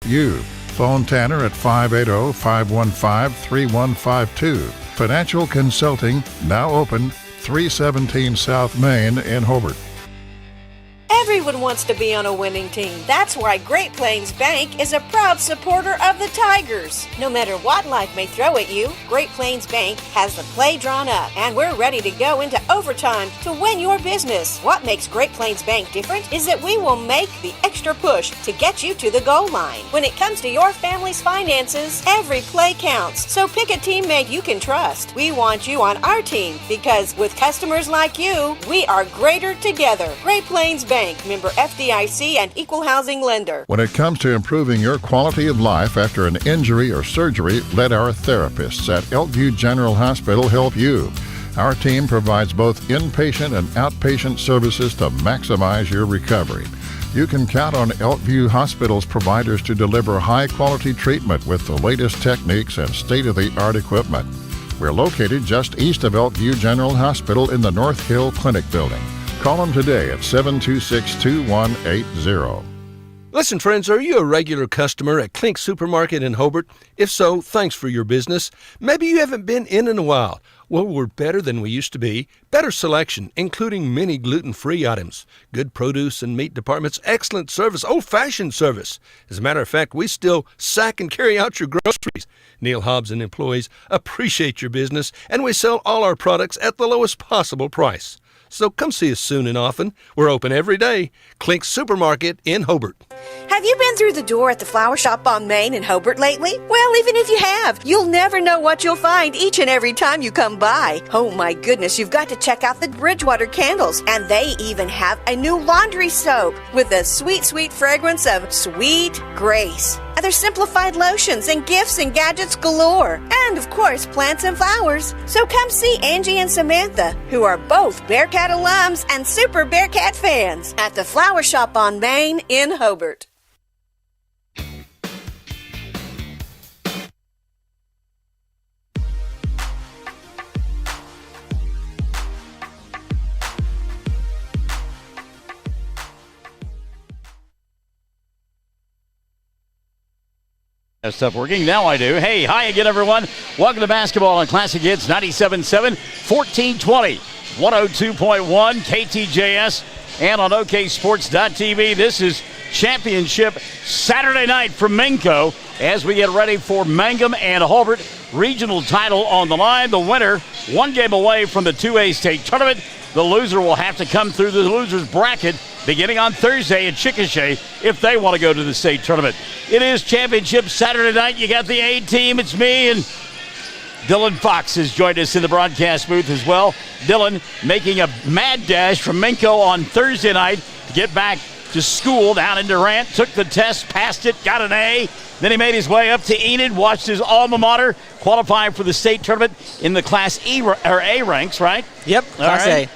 you. Phone Tanner at 580-515-3152. Financial Consulting, now open, 317 South Main in Hobart. Everyone wants to be on a winning team. That's why Great Plains Bank is a proud supporter of the Tigers. No matter what life may throw at you, Great Plains Bank has the play drawn up, and we're ready to go into overtime to win your business. What makes Great Plains Bank different is that we will make the extra push to get you to the goal line. When it comes to your family's finances, every play counts. So pick a teammate you can trust. We want you on our team because with customers like you, we are greater together. Great Plains Bank, member FDIC and equal housing lender. When it comes to improving your quality of life after an injury or surgery, let our therapists at Elkview General Hospital help you. Our team provides both inpatient and outpatient services to maximize your recovery. You can count on Elkview Hospital's providers to deliver high-quality treatment with the latest techniques and state-of-the-art equipment. We're located just east of Elkview General Hospital in the North Hill Clinic building. Call them today at 726-2180. Listen, friends, are you a regular customer at Clink Supermarket in Hobart? If so, thanks for your business. Maybe you haven't been in a while. Well, we're better than we used to be. Better selection, including many gluten-free items. Good produce and meat departments, excellent service, old-fashioned service. As a matter of fact, we still sack and carry out your groceries. Neil Hobbs and employees appreciate your business, and we sell all our products at the lowest possible price. So come see us soon and often. We're open every day. Clink Supermarket in Hobart. Have you been through the door at the flower shop on Main in Hobart lately? Well, even if you have, you'll never know what you'll find each and every time you come by. Oh my goodness, you've got to check out the Bridgewater candles. And they even have a new laundry soap with a sweet, sweet fragrance of Sweet Grace. And there's simplified lotions and gifts and gadgets galore. And, of course, plants and flowers. So come see Angie and Samantha, who are both Bearcat alums and super Bearcat fans, at the Flower Shop on Main in Hobart. Stuff working. Now I do. Hey, hi again, everyone. Welcome to basketball on Classic Hits 97.7, 1420, 102.1, KTJS, and on OKSports.tv. This is Championship Saturday night from Minco as we get ready for Mangum and Hobart. Regional title on the line. The winner, one game away from the 2A state tournament. The loser will have to come through the loser's bracket beginning on Thursday at Chickasha if they want to go to the state tournament. It is Championship Saturday night. You got the A team. It's me, and Dylan Fox has joined us in the broadcast booth as well. Dylan making a mad dash from Minco on Thursday night to get back to school down in Durant. Took the test, passed it, got an A. Then he made his way up to Enid, watched his alma mater qualify for the state tournament in the Class E or A ranks, right? Yep, Class A.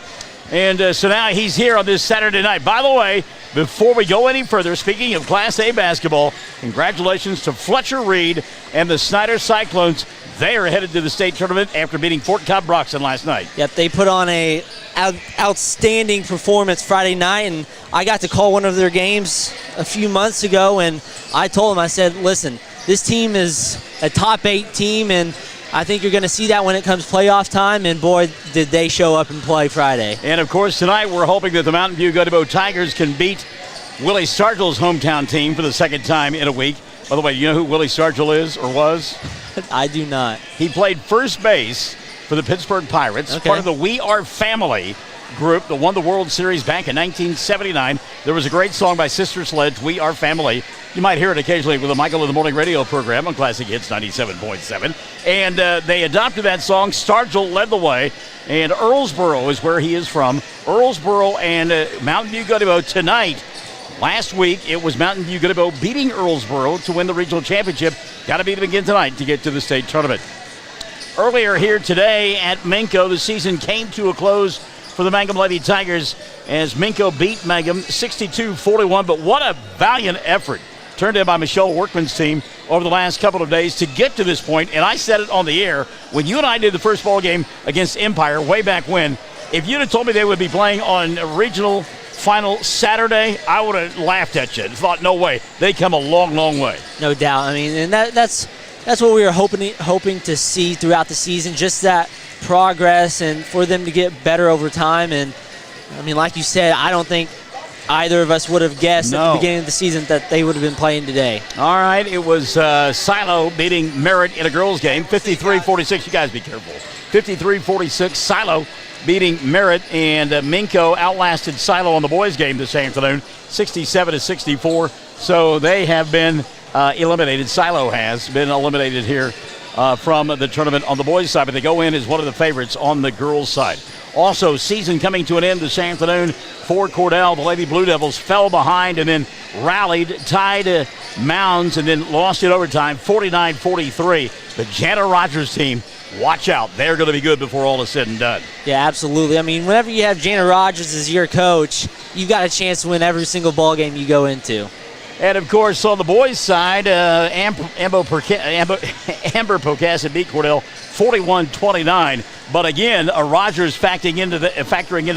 And so now he's here on this Saturday night. By the way, before we go any further, speaking of Class A basketball, congratulations to Fletcher Reed and the Snyder Cyclones. They are headed to the state tournament after beating Fort Cobb Broxton last night. Yep, they put on a outstanding performance Friday night, and I got to call one of their games a few months ago, and I told them, I said, listen, this team is a top 8 team, and I think you're going to see that when it comes playoff time, and boy, did they show up and play Friday. And, of course, tonight we're hoping that the Mountain View Gotebo Tigers can beat Willie Sargell's hometown team for the second time in a week. By the way, do you know who Willie Sargell is or was? I do not. He played first base for the Pittsburgh Pirates, part of the We Are Family group that won the World Series back in 1979. There was a great song by Sister Sledge, We Are Family. You might hear it occasionally with the Michael in the Morning radio program on Classic Hits 97.7. And they adopted that song. Sargell led the way. And Earlsboro is where he is from. Earlsboro and Mountain View Gotebo tonight. Last week, it was Mountain View Gotebo beating Earlsboro to win the regional championship. Got to beat them again tonight to get to the state tournament. Earlier here today at Minco, the season came to a close for the Mangum Lady Tigers as Minco beat Mangum 62-41. But what a valiant effort turned in by Michelle Workman's team over the last couple of days to get to this point. And I said it on the air when you and I did the first ball game against Empire way back when. If you'd have told me they would be playing on regional final Saturday, I would have laughed at you and thought, no way. They come a long, long way. No doubt. I mean, and that's what we were hoping to see throughout the season, just that progress and for them to get better over time. And, I mean, like you said, I don't think either of us would have guessed at the beginning of the season that they would have been playing today. All right, it was Silo beating Merritt in a girls' game, 53-46. You guys be careful. 53-46, Silo beating Merritt, and Minko outlasted Silo on the boys' game this afternoon, 67-64. So they have been eliminated. Silo has been eliminated here from the tournament on the boys' side, but they go in as one of the favorites on the girls' side. Also, season coming to an end this afternoon for Cordell. The Lady Blue Devils fell behind and then rallied, tied Mounds, and then lost it overtime, 49-43. The Jana Rogers team, watch out. They're going to be good before all is said and done. Yeah, absolutely. I mean, whenever you have Jana Rogers as your coach, you've got a chance to win every single ball game you go into. And, of course, on the boys' side, Amber Pocasset beat Cordell 41-29. But, again, Rogers factoring into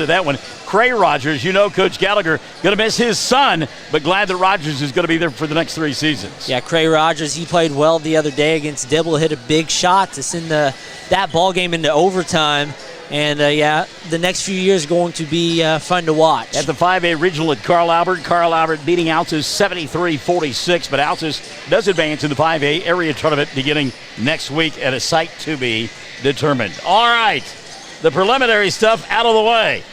that one. Cray Rogers, you know Coach Gallagher, going to miss his son, but glad that Rogers is going to be there for the next 3 seasons. Yeah, Cray Rogers, he played well the other day against Dibble, hit a big shot to send that ball game into overtime. And, the next few years are going to be fun to watch. At the 5A regional at Carl Albert beating Altus 73-46, but Altus does advance in the 5A area tournament beginning next week at a site to be determined. All right, the preliminary stuff out of the way.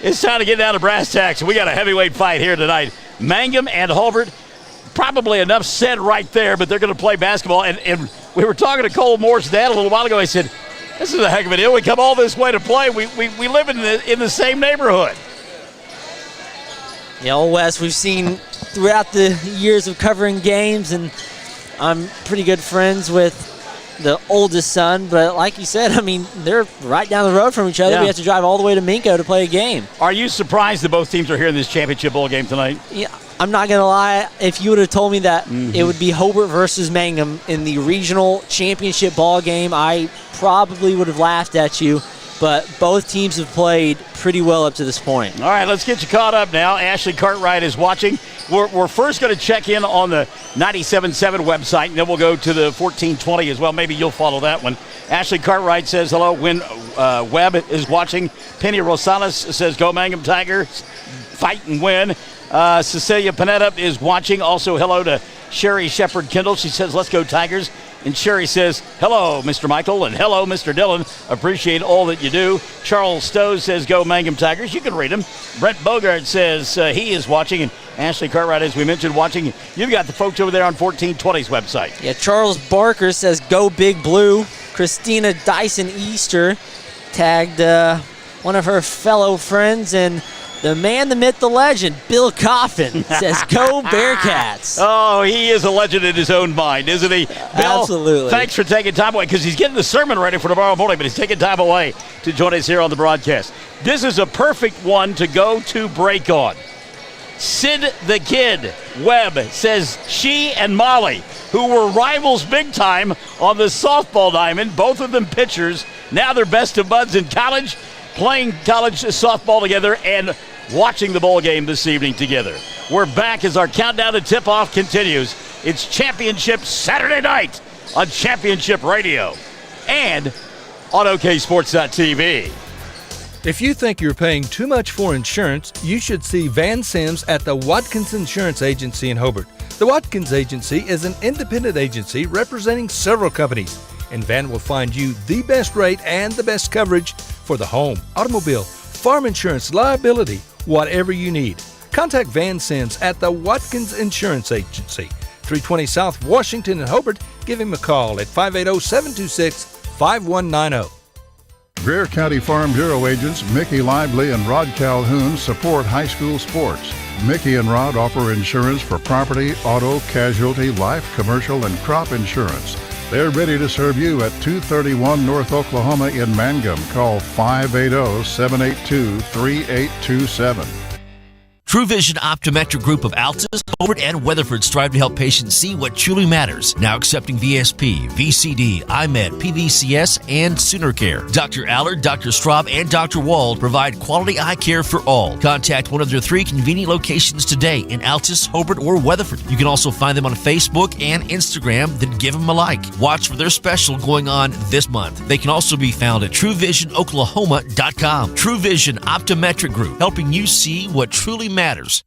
It's time to get down to brass tacks. We got a heavyweight fight here tonight. Mangum and Hobart, probably enough said right there, but they're going to play basketball. And we were talking to Cole Moore's dad a little while ago. He said, this is a heck of a deal. We come all this way to play. We live in the same neighborhood. Yeah, Old West, we've seen throughout the years of covering games, and I'm pretty good friends with the oldest son. But like you said, I mean, they're right down the road from each other. Yeah. We have to drive all the way to Minko to play a game. Are you surprised that both teams are here in this championship bowl game tonight? Yeah, I'm not going to lie. If you would have told me that it would be Hobart versus Mangum in the regional championship ball game, I probably would have laughed at you. But both teams have played pretty well up to this point. All right, let's get you caught up now. Ashley Cartwright is watching. We're first going to check in on the 97.7 website, and then we'll go to the 1420 as well. Maybe you'll follow that one. Ashley Cartwright says hello. Win Webb is watching. Penny Rosales says go Mangum Tigers. Fight and win. Cecilia Panetta is watching. Also hello to Sherry Shepard Kendall. She says let's go Tigers. And Sherry says, hello, Mr. Michael, and hello, Mr. Dillon. Appreciate all that you do. Charles Stowe says, go Mangum Tigers. You can read him. Brent Bogart says he is watching. And Ashley Cartwright, as we mentioned, watching. You've got the folks over there on 1420's website. Yeah, Charles Barker says, go Big Blue. Christina Dyson Easter tagged one of her fellow friends, and the man, the myth, the legend, Bill Coffin says, go Bearcats. Oh, he is a legend in his own mind, isn't he? Bill, absolutely. Thanks for taking time away, because he's getting the sermon ready for tomorrow morning, but he's taking time away to join us here on the broadcast. This is a perfect one to go to break on. Sid the Kid Webb says she and Molly, who were rivals big time on the softball diamond, both of them pitchers, now they're best of buds in college, playing college softball together and watching the ball game this evening together. We're back as our countdown to tip-off continues. It's Championship Saturday night on Championship Radio and on OKSports.tv. If you think you're paying too much for insurance, you should see Van Sims at the Watkins Insurance Agency in Hobart. The Watkins Agency is an independent agency representing several companies, and Van will find you the best rate and the best coverage for the home, automobile, farm insurance, liability, whatever you need. Contact Van Sims at the Watkins Insurance Agency, 320 South Washington in Hobart. Give him a call at 580-726-5190. Greer County Farm Bureau agents Mickey Lively and Rod Calhoun support high school sports. Mickey and Rod offer insurance for property, auto, casualty, life, commercial, and crop insurance. They're ready to serve you at 231 North Oklahoma in Mangum. Call 580-782-3827. True Vision Optometric Group of Altus, Hobart, and Weatherford strive to help patients see what truly matters. Now accepting VSP, VCD, IMED, PVCS, and Sooner Care. Dr. Allard, Dr. Straub, and Dr. Wald provide quality eye care for all. Contact one of their 3 convenient locations today in Altus, Hobart, or Weatherford. You can also find them on Facebook and Instagram, then give them a like. Watch for their special going on this month. They can also be found at TrueVisionOklahoma.com. True Vision Optometric Group, helping you see what truly matters.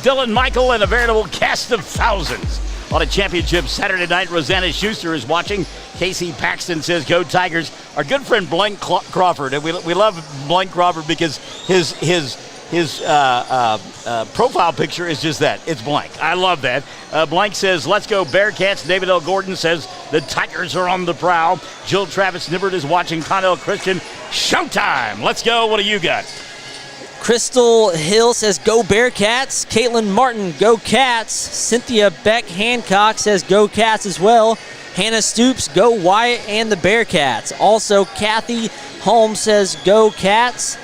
Dylan Michael and a veritable cast of thousands on a championship Saturday night. Rosanna Schuster is watching. Casey Paxton says, "Go Tigers." Our good friend Blank Crawford, and we love Blank Crawford because his profile picture is just that. It's blank. I love that. Blank says, "Let's go Bearcats." David L. Gordon says, "The Tigers are on the prowl." Jill Travis Nibbert is watching. Connell Christian, "Showtime." Let's go. What do you got? Crystal Hill says, "Go Bearcats." Caitlin Martin, "Go Cats." Cynthia Beck Hancock says, "Go Cats" as well. Hannah Stoops, "Go Wyatt and the Bearcats." Also, Kathy Holmes says, "Go Cats."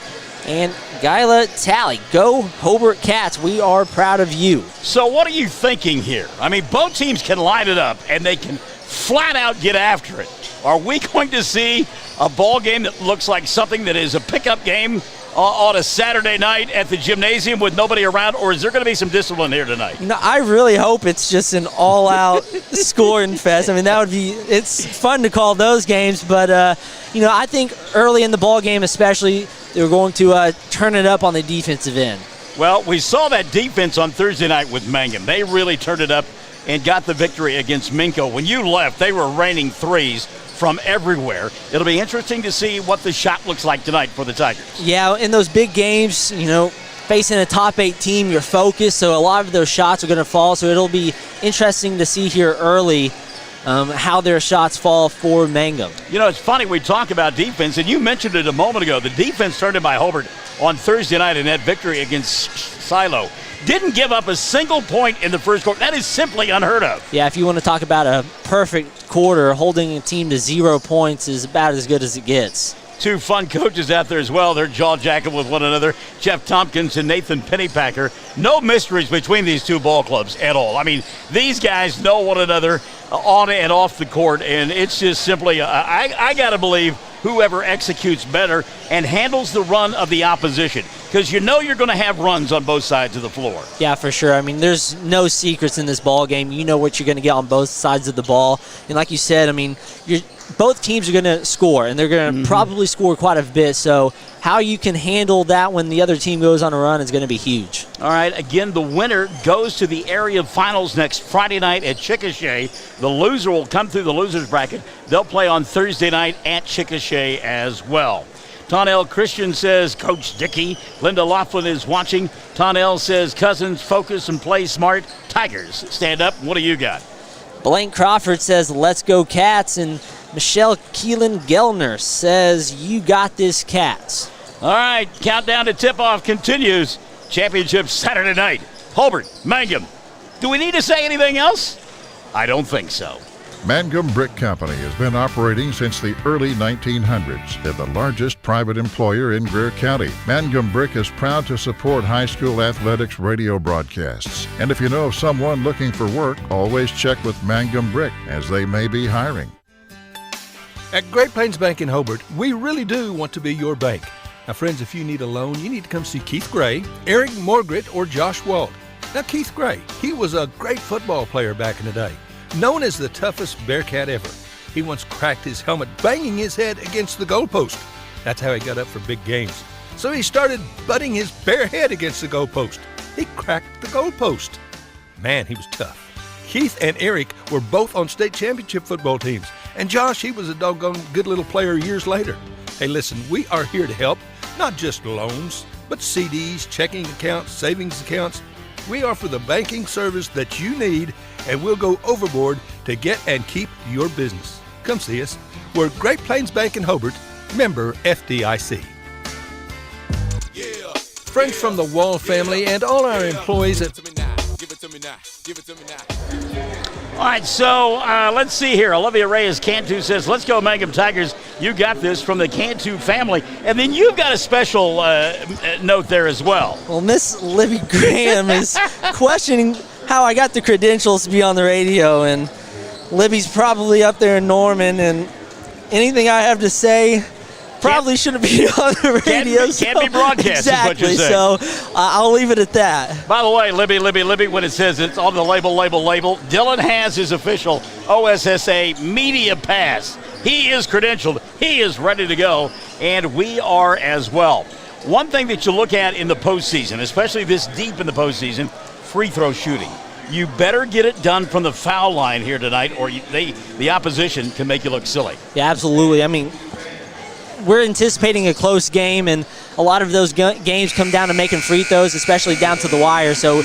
And Gyla Talley, "Go Hobart Cats. We are proud of you." So what are you thinking here? I mean, both teams can line it up, and they can flat out get after it. Are we going to see a ball game that looks like something that is a pickup game on a Saturday night at the gymnasium with nobody around, or is there going to be some discipline here tonight? No, I really hope it's just an all-out scoring fest. I mean, it's fun to call those games, but, I think early in the ball game especially, they're going to turn it up on the defensive end. Well, we saw that defense on Thursday night with Mangum. They really turned it up and got the victory against Minko. When you left, they were raining threes from everywhere. It'll be interesting to see what the shot looks like tonight for the Tigers. Yeah, in those big games, facing a top 8 team, you're focused, so a lot of those shots are going to fall. So it'll be interesting to see here early how their shots fall for Mangum. It's funny, we talk about defense, and you mentioned it a moment ago. The defense turned in by Hobart on Thursday night in that victory against Silo. Didn't give up a single point in the first quarter. That is simply unheard of. Yeah, if you want to talk about a perfect quarter, holding a team to 0 points is about as good as it gets. 2 fun coaches out there as well. They're jaw-jacking with one another. Jeff Tompkins and Nathan Pennypacker. No mysteries between these 2 ball clubs at all. I mean, these guys know one another on and off the court, and it's just simply, I got to believe, whoever executes better and handles the run of the opposition, because you're going to have runs on both sides of the floor. Yeah, for sure. I mean, there's no secrets in this ball game. You know what you're going to get on both sides of the ball. And like you said, I mean, both teams are going to score, and they're going to probably score quite a bit. So how you can handle that when the other team goes on a run is going to be huge. All right, again, the winner goes to the area finals next Friday night at Chickasha. The loser will come through the loser's bracket. They'll play on Thursday night at Chickasha as well. Tonnell Christian says, "Coach Dickey." Linda Laughlin is watching. Tonnell says, "Cousins, focus and play smart. Tigers, stand up." What do you got? Blank Crawford says, "Let's go Cats." And Michelle Keelan-Gellner says, "You got this, Cats." All right, countdown to tip-off continues. Championship Saturday night. Hobart, Mangum. Do we need to say anything else? I don't think so. Mangum Brick Company has been operating since the early 1900s. They're the largest private employer in Greer County. Mangum Brick is proud to support high school athletics radio broadcasts. And if you know of someone looking for work, always check with Mangum Brick, as they may be hiring. At Great Plains Bank in Hobart, we really do want to be your bank. Now, friends, if you need a loan, you need to come see Keith Gray, Eric Morgret, or Josh Wald. Now, Keith Gray, he was a great football player back in the day, known as the toughest Bearcat ever. He once cracked his helmet banging his head against the goalpost. That's how he got up for big games. So he started butting his bare head against the goalpost. He cracked the goalpost. Man, he was tough. Keith and Eric were both on state championship football teams. And Josh, he was a doggone good little player years later. Hey, listen, we are here to help, not just loans, but CDs, checking accounts, savings accounts. We offer the banking service that you need, and we'll go overboard to get and keep your business. Come see us. We're Great Plains Bank in Hobart, member FDIC. Friends from the Wall family and all our employees at All right, so let's see here. Olivia Reyes Cantu says, let's go Mangum Tigers. You got this from the Cantu family. And then you've got a special note there as well. Well, Miss Libby Graham is questioning how I got the credentials to be on the radio, and Libby's probably up there in Norman, and anything I have to say probably shouldn't be on the radio. Can't be broadcast, exactly, is what you're saying. so I'll leave it at that. By the way, Libby, when it says it's on the label, Dylan has his official OSSA media pass. He is credentialed. He is ready to go, and we are as well. One thing that you look at in the postseason, especially this deep in the postseason, free throw shooting. You better get it done from the foul line here tonight, or the opposition can make you look silly. Yeah, absolutely. I mean, we're anticipating a close game, and a lot of those games come down to making free throws, especially down to the wire. So,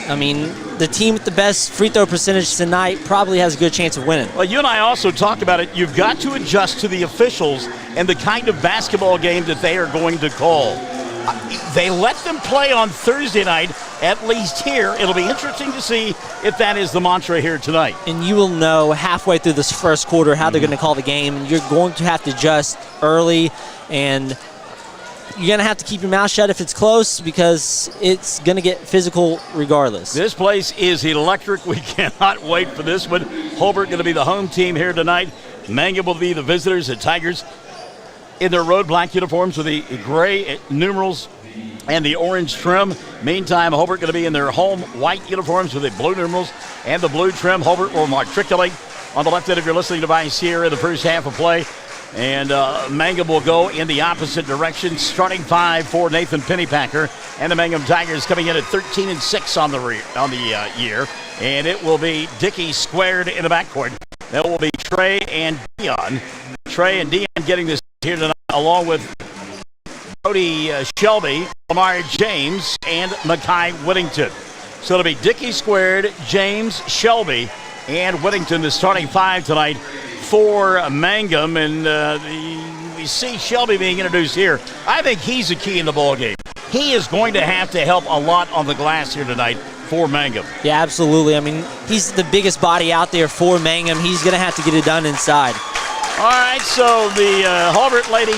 I mean, the team with the best free throw percentage tonight probably has a good chance of winning. Well, you and I also talked about it. You've got to adjust to the officials and the kind of basketball game that they are going to call. They let them play on Thursday night, at least here. It'll be interesting to see if that is the mantra here tonight. And you will know halfway through this first quarter how they're going to call the game. And you're going to have to adjust early, and you're going to have to keep your mouth shut if it's close, because it's going to get physical regardless. This place is electric. We cannot wait for this one. Hobart going to be the home team here tonight. Mangum will be the visitors. The Tigers in their road black uniforms with the gray numerals and the orange trim. Meantime, Hobart going to be in their home white uniforms with the blue numerals and the blue trim. Hobart will matriculate on the left end of your listening device here in the first half of play. And Mangum will go in the opposite direction. Starting five for Nathan Pennypacker. And the Mangum Tigers coming in at 13-6 on the year. And it will be Dickey squared in the backcourt. That will be Trey and Dion. Trey and Dion getting this here tonight, along with Brody Shelby, Lamar James, and Makai Whittington. So it'll be Dickey squared, James, Shelby, and Whittington, the starting five tonight for Mangum. And we see Shelby being introduced here. I think he's a key in the ball game. He is going to have to help a lot on the glass here tonight for Mangum. Yeah, absolutely. I mean, he's the biggest body out there for Mangum. He's going to have to get it done inside. All right, so the Hobart Hobart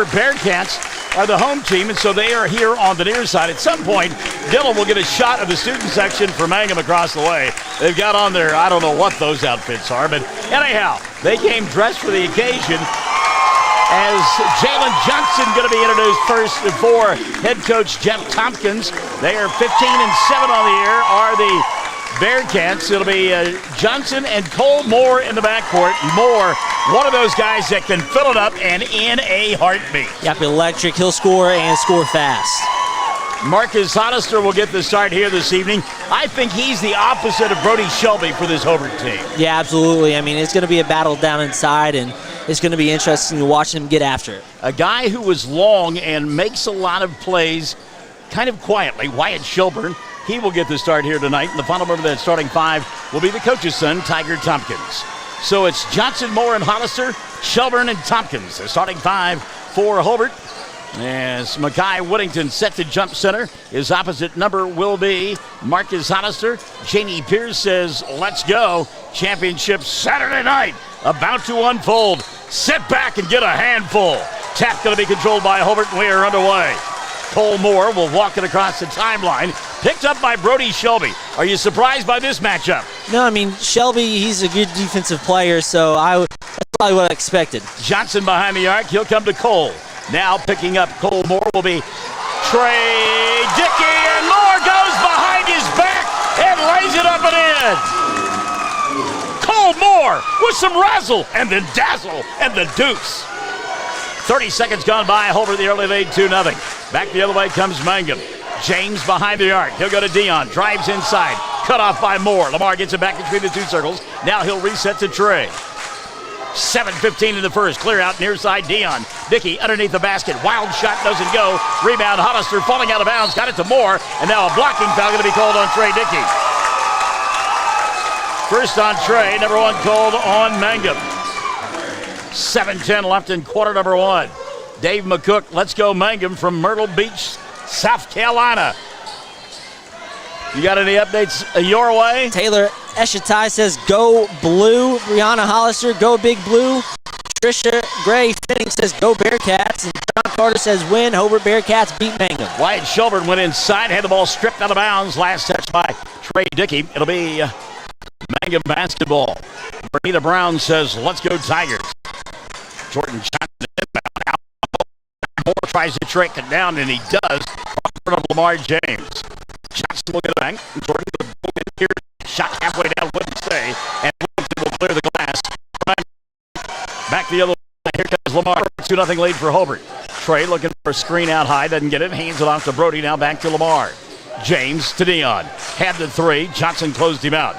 Bearcats are the home team, and so they are here on the near side. At some point, Dylan will get a shot of the student section for Mangum across the way. They've got on their, I don't know what those outfits are, but anyhow, they came dressed for the occasion. As Jalen Johnson going to be introduced first for head coach Jeff Tompkins. They are 15-7 on the year, are the Bearcats. It'll be Johnson and Cole Moore in the backcourt. Moore, one of those guys that can fill it up and in a heartbeat. Yep, electric. He'll score and score fast. Marcus Hollister will get the start here this evening. I think he's the opposite of Brody Shelby for this Hobart team. Yeah, absolutely. I mean, it's going to be a battle down inside, and it's going to be interesting to watch him get after it. A guy who is long and makes a lot of plays kind of quietly, Wyatt Shelburne. He will get the start here tonight. And the final member of that starting five will be the coach's son, Tiger Tompkins. So it's Johnson, Moore, and Hollister, Shelburne, and Tompkins. The starting five for Hobart. As Makai Whittington set to jump center, his opposite number will be Marcus Hollister. Janie Pierce says, let's go. Championship Saturday night about to unfold. Sit back and get a handful. Tap going to be controlled by Hobart, and we are underway. Cole Moore will walk it across the timeline. Picked up by Brody Shelby. Are you surprised by this matchup? No, I mean, Shelby, he's a good defensive player, so that's probably what I expected. Johnson behind the arc. He'll come to Cole. Now picking up Cole Moore will be Trey Dickey, and Moore goes behind his back and lays it up and in. Cole Moore with some razzle and then dazzle and the deuce. 30 seconds gone by. Hobart the early lead 2-0. Back the other way comes Mangum. James behind the arc. He'll go to Dion. Drives inside. Cut off by Moore. Lamar gets it back between the two circles. Now he'll reset to Trey. 7:15 in the first. Clear out near side. Dion. Dickey underneath the basket. Wild shot doesn't go. Rebound. Hollister falling out of bounds. Got it to Moore. And now a blocking foul going to be called on Trey Dickey. First on Trey. Number one called on Mangum. 7:10 left in quarter number one. Dave McCook, let's go Mangum from Myrtle Beach, South Carolina. You got any updates your way? Taylor Eshatai says go blue. Brianna Hollister, go big blue. Trisha Gray Finning says go Bearcats. And John Carter says win. Hobart Bearcats beat Mangum. Wyatt Shelburne went inside, had the ball stripped out of bounds. Last touch by Trey Dickey. It'll be Mangum basketball. Bernita Brown says let's go Tigers. Jordan Johnson inbound. Out. Moore tries to track it down, and he does. In front of Lamar James. Johnson will get it back. Jordan will get here. Shot halfway down, wouldn't stay. And Williamson will clear the glass. Back the other way. Here comes Lamar. 2-0 lead for Hobart. Trey looking for a screen out high. Doesn't get it. Hands it off to Brody. Now back to Lamar. James to Dion. Had the three. Johnson closed him out.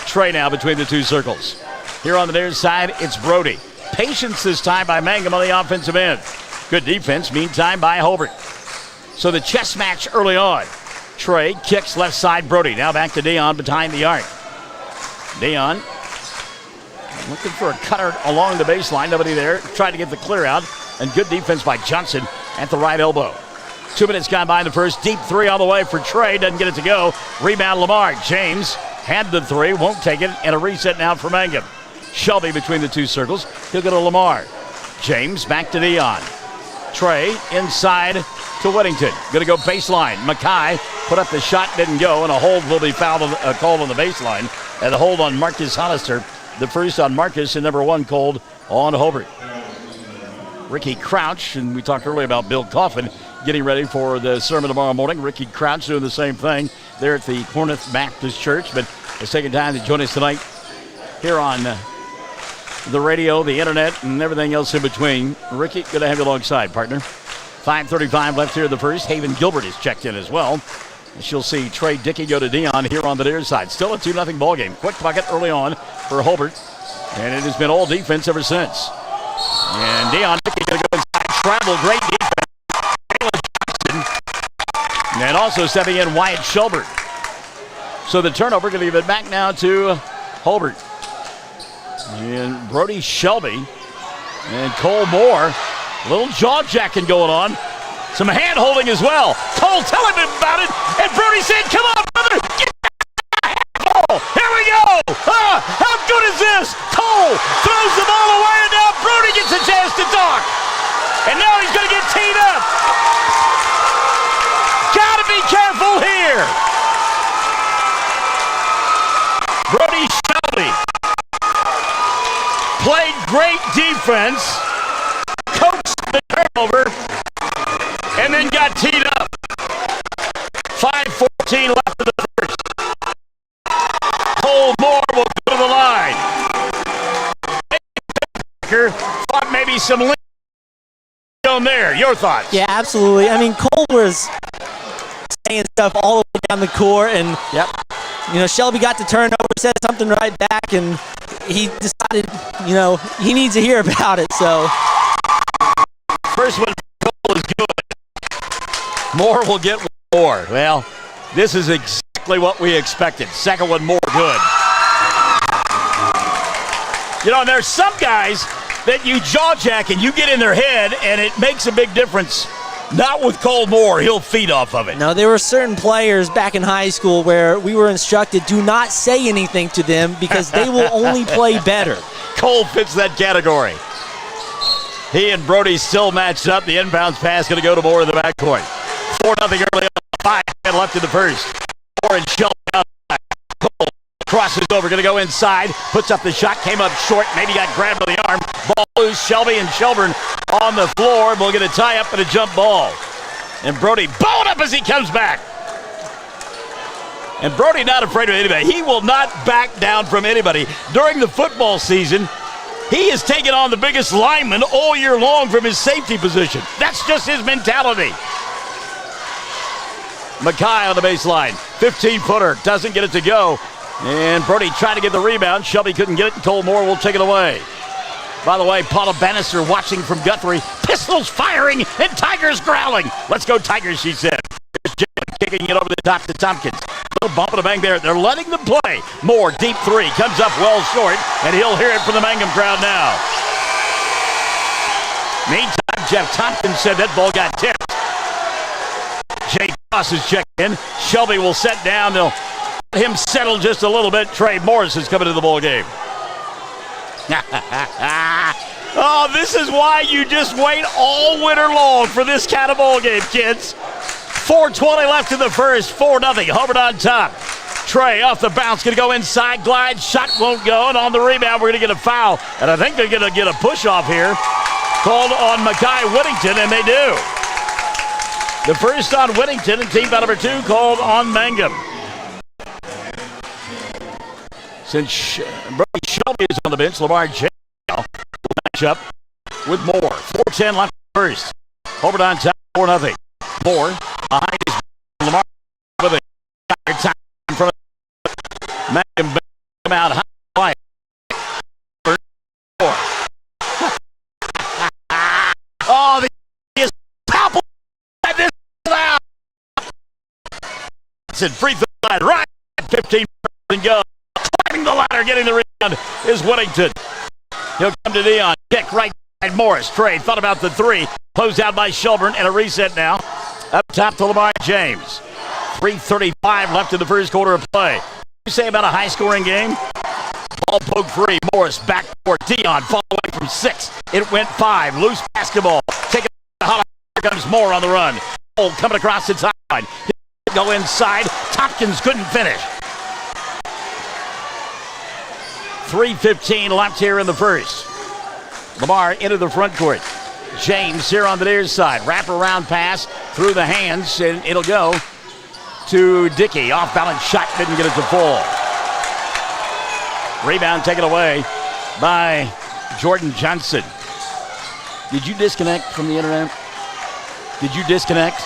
Trey now between the two circles. Here on the near side, it's Brody. Patience this time by Mangum on the offensive end. Good defense, meantime, by Hobart. So the chess match early on. Trey kicks left side, Brody. Now back to Dion behind the arc. Dion looking for a cutter along the baseline. Nobody there. Tried to get the clear out. And good defense by Johnson at the right elbow. 2 minutes gone by in the first. Deep three all the way for Trey. Doesn't get it to go. Rebound Lamar. James had the three. Won't take it. And a reset now for Mangum. Shelby between the two circles. He'll go to Lamar. James back to Dion. Trey inside to Whittington. Going to go baseline. Mackay put up the shot. Didn't go. And a hold will be called on the baseline. And a hold on Marcus Hollister. The first on Marcus and number 1 called on Hobart. Ricky Crouch, and we talked earlier about Bill Coffin getting ready for the sermon tomorrow morning. Ricky Crouch doing the same thing there at the Corinth Baptist Church, but it's taking time to join us tonight here on the radio, the internet, and everything else in between. Ricky, good to have you alongside, partner. 5:35 left here in the first. Haven Gilbert is checked in as well. She'll see Trey Dickey go to Dion here on the near side. Still a 2-0 ball game. Quick bucket early on for Hobart, and it has been all defense ever since. And Dion Dickey going to go inside. Travel, great defense. Taylor Johnson. And also stepping in Wyatt Shelburne. So the turnover going to give it back now to Hobart. And Brody Shelby and Cole Moore. A little jaw jacking going on. Some hand holding as well. Cole telling him about it. And Brody said, come on, brother. Get that ball. Here we go. How good is this? Cole throws the ball away, and now Brody gets a chance to talk. And now he's going to get teed up. Got to be careful here. Brody Shelby played great defense, coached the turnover, and then got teed up. 5:14 left in the first. Cole Moore will go to the line. Thought maybe some link on there. Your thoughts? Yeah, absolutely. I mean, Cole was saying stuff all the way down the court, and Shelby got the turnover, said something right back, and he decided, he needs to hear about it. So first one, Cole is good. Moore will get more. Well, this is exactly what we expected. Second one, more good. There's some guys that you jaw jack and you get in their head, and it makes a big difference. Not with Cole Moore. He'll feed off of it. No, there were certain players back in high school where we were instructed, do not say anything to them because they will only play better. Cole fits that category. He and Brody still matched up. The inbounds pass going to go to Moore in the backcourt. 4-0 early on. 5 left in the first. Moore and Shelby outside. Cole crosses over, going to go inside. Puts up the shot, came up short. Maybe got grabbed by the arm. Ball loose. Shelby and Shelburne on the floor. We'll get a tie up and a jump ball. And Brody balled up as he comes back. And Brody not afraid of anybody. He will not back down from anybody. During the football season, he has taken on the biggest lineman all year long from his safety position. That's just his mentality. Mackay on the baseline. 15-footer. Doesn't get it to go. And Brody trying to get the rebound. Shelby couldn't get it, and Cole Moore will take it away. By the way, Paula Bannister watching from Guthrie. Pistols firing and Tigers growling. Let's go Tigers, she said. Kicking it over the top to Tompkins. Little bump and a bang there. They're letting them play. Moore, deep three. Comes up well short, and he'll hear it from the Mangum crowd now. Meantime, Jeff Tompkins said that ball got tipped. Jay Ross is checking in. Shelby will set down. They'll let him settle just a little bit. Trey Morris is coming to the ball game. Oh, this is why you just wait all winter long for this kind of ball game, kids. 4:20 left in the first. 4-0. Hobart on top. Trey off the bounce, going to go inside, glide, shot won't go, and on the rebound we're going to get a foul, and I think they're going to get a push-off here called on Mackay Whittington, and they do. The first on Whittington, and team foul number 2 called on Mangum. Since Brody Shelby is on the bench, Lamar J. will match up with Moore. 4:10 left first. Hobart on top, 4-0. Moore behind his Lamar with a time in front of Mangum out high. Oh, the is toppled. This is out. It's in free throw line, right 15 and go. Climbing the ladder, getting the rebound is Whittington. He'll come to Dion. Kick right side. Morris. Trey thought about the 3. Closed out by Shelburne, and a reset now. Up top to Lamar James. 3:35 left in the first quarter of play. You say about a high-scoring game? Ball poke free. Morris back for Dion. Fall away from 6. It went 5. Loose basketball. Take it to Holland. Here comes Moore on the run. Cole coming across the timeline. Go inside. Tompkins couldn't finish. 3:15 left here in the first. Lamar into the front court. James here on the near side. Wrap-around pass through the hands, and it'll go to Dickey. Off-balance shot, didn't get it to fall. Rebound taken away by Jordan Johnson. Did you disconnect from the internet? Did you disconnect?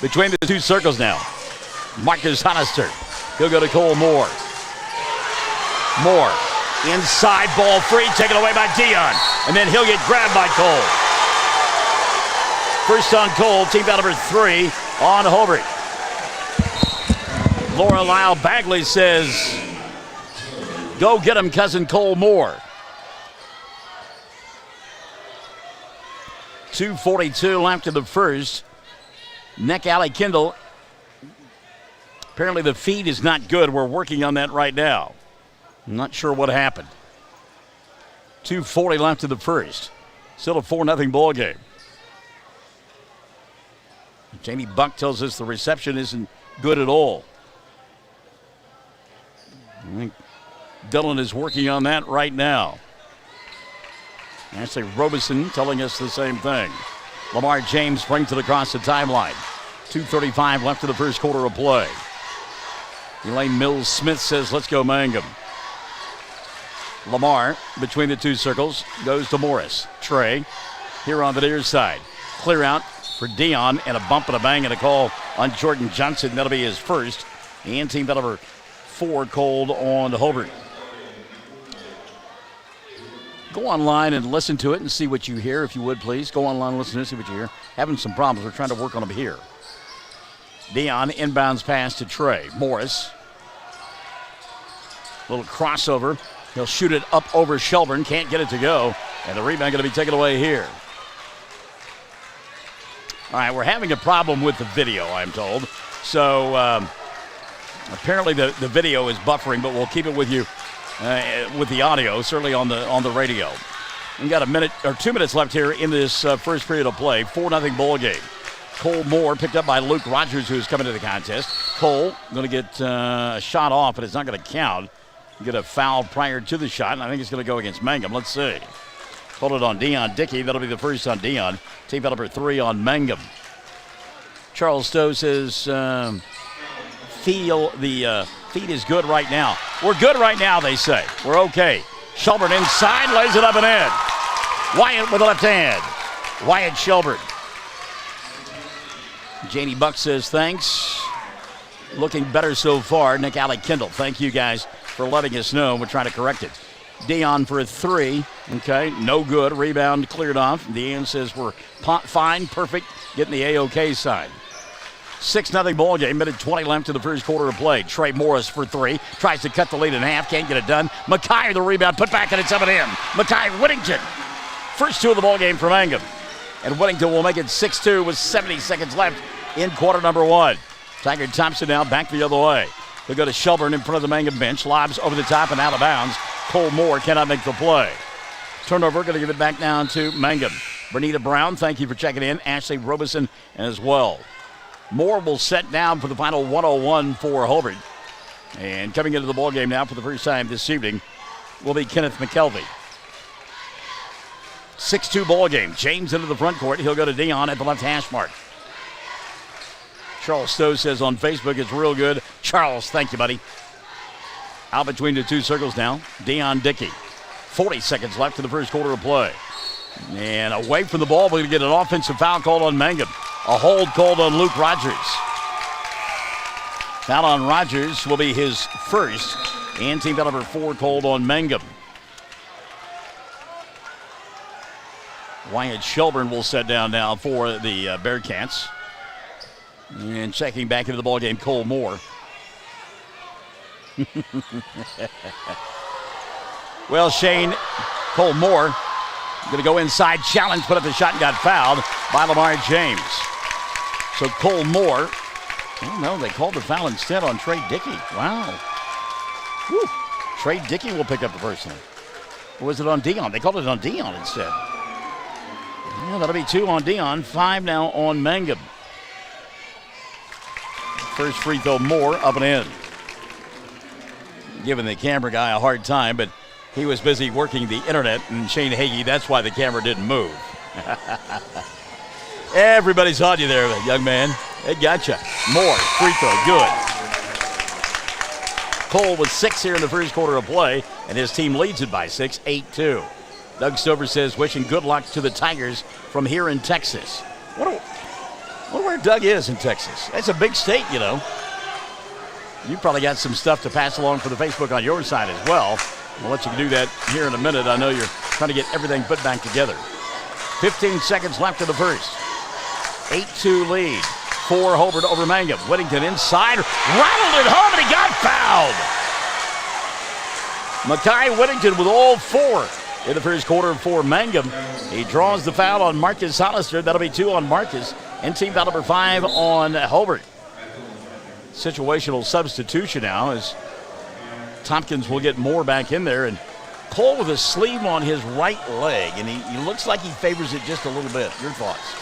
Between the 2 circles now. Marcus Honister. He'll go to Cole Moore. Moore. Inside, ball free, taken away by Dion. And then he'll get grabbed by Cole. First on Cole, team foul number 3 on Hobart. Laura Lyle Bagley says, go get him, cousin Cole Moore. 2:42 left in the first. Neck Alley Kendall. Apparently the feed is not good. We're working on that right now. I'm not sure what happened. 2:40 left in the first. Still a 4-0 ball game. Jamie Buck tells us the reception isn't good at all. I think Dillon is working on that right now. Ashley Robeson telling us the same thing. Lamar James brings it across the timeline. 2:35 left in the first quarter of play. Elaine Mills Smith says, let's go Mangum. Lamar between the 2 circles goes to Morris. Trey here on the near side. Clear out for Dion, and a bump and a bang and a call on Jordan Johnson. That'll be his first. And team foul number 4 called on Hobart. Go online and listen to it and see what you hear, if you would, please. Go online and listen to it and see what you hear. Having some problems. We're trying to work on them here. Dion inbounds pass to Trey. Morris. Little crossover. He'll shoot it up over Shelburne. Can't get it to go. And the rebound going to be taken away here. All right, we're having a problem with the video, I'm told. So apparently the video is buffering, but we'll keep it with you with the audio, certainly on the radio. We've got 2 minutes left here in this first period of play. 4-0 ball game. Cole Moore picked up by Luke Rogers, who's coming to the contest. Cole going to get a shot off, but it's not going to count. Get a foul prior to the shot, and I think it's going to go against Mangum. Let's see. Hold it on Dion Dickey. That'll be the first on Dion. Team foul number 3 on Mangum. Charles Stowe says, feed is good right now. We're good right now, they say. We're okay. Shelburne inside, lays it up and in. Wyatt with the left hand. Wyatt Shelburne. Janie Buck says, thanks. Looking better so far. Nick Alley Kendall, thank you guys for letting us know. We're trying to correct it. Dion for a 3. Okay, no good. Rebound cleared off. Deanne says we're fine, perfect. Getting the A-OK side. 6-0 ball game. Minute 20 left in the first quarter of play. Trey Morris for 3. Tries to cut the lead in half. Can't get it done. Mackay the rebound. Put back and it's up and in. Mackay Whittington. First 2 of the ball game for Mangum. and Whittington will make it 6-2 with 70 seconds left in quarter number 1. Tiger Thompson now back the other way. They'll go to Shelburne in front of the Mangum bench. Lobs over the top and out of bounds. Cole Moore cannot make the play. Turnover, going to give it back down to Mangum. Bernita Brown, thank you for checking in. Ashley Robeson as well. Moore will set down for the final 101 for Hobart. And coming into the ballgame now for the first time this evening will be Kenneth McKelvey. 6-2 ball game. James into the front court. He'll go to Dion at the left hash mark. Charles Stowe says on Facebook, it's real good. Charles, thank you, buddy. Out between the two circles now, Dion Dickey. 40 seconds left in the first quarter of play. And away from the ball, we're going to get an offensive foul called on Mangum. A hold called on Luke Rogers. Foul on Rogers will be his first. And team foul number 4 called on Mangum. Wyatt Shelburne will set down now for the Bearcats. And checking back into the ballgame, Cole Moore. Well, Shane, Cole Moore going to go inside, challenge, put up the shot, and got fouled by Lamar James. So Cole Moore, oh no, they called the foul instead on Trey Dickey. Wow. Whew. Trey Dickey will pick up the personal. Or was it on Dion? They called it on Dion instead. Yeah, that'll be 2 on Dion, 5 now on Mangum. First free throw, Moore up and in. Giving the camera guy a hard time, but he was busy working the internet, and Shane Hagee, that's why the camera didn't move. Everybody's on you there, young man. They got you. Moore, free throw, good. Cole with 6 here in the first quarter of play, and his team leads it by 6, 8-2. Doug Stover says, wishing good luck to the Tigers from here in Texas. Wonder where Doug is in Texas. That's a big state, you know. You probably got some stuff to pass along for the Facebook on your side as well. We'll let you do that here in a minute. I know you're trying to get everything put back together. 15 seconds left in the first. 8-2 lead for Hobart over Mangum. Whittington inside, rattled it home, and he got fouled. Makai Whittington with all 4 in the first quarter for Mangum. He draws the foul on Marcus Hollister. That'll be 2 on Marcus. And team foul number 5 on Hobart. Situational substitution now as Tompkins will get Moore back in there. And Cole with a sleeve on his right leg. And he looks like he favors it just a little bit. Your thoughts?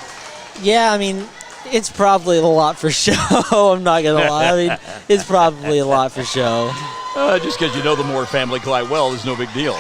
Yeah, I mean, it's probably a lot for show. I'm not going to lie. I mean, it's probably a lot for show. Just because you know the Moore family quite well is no big deal.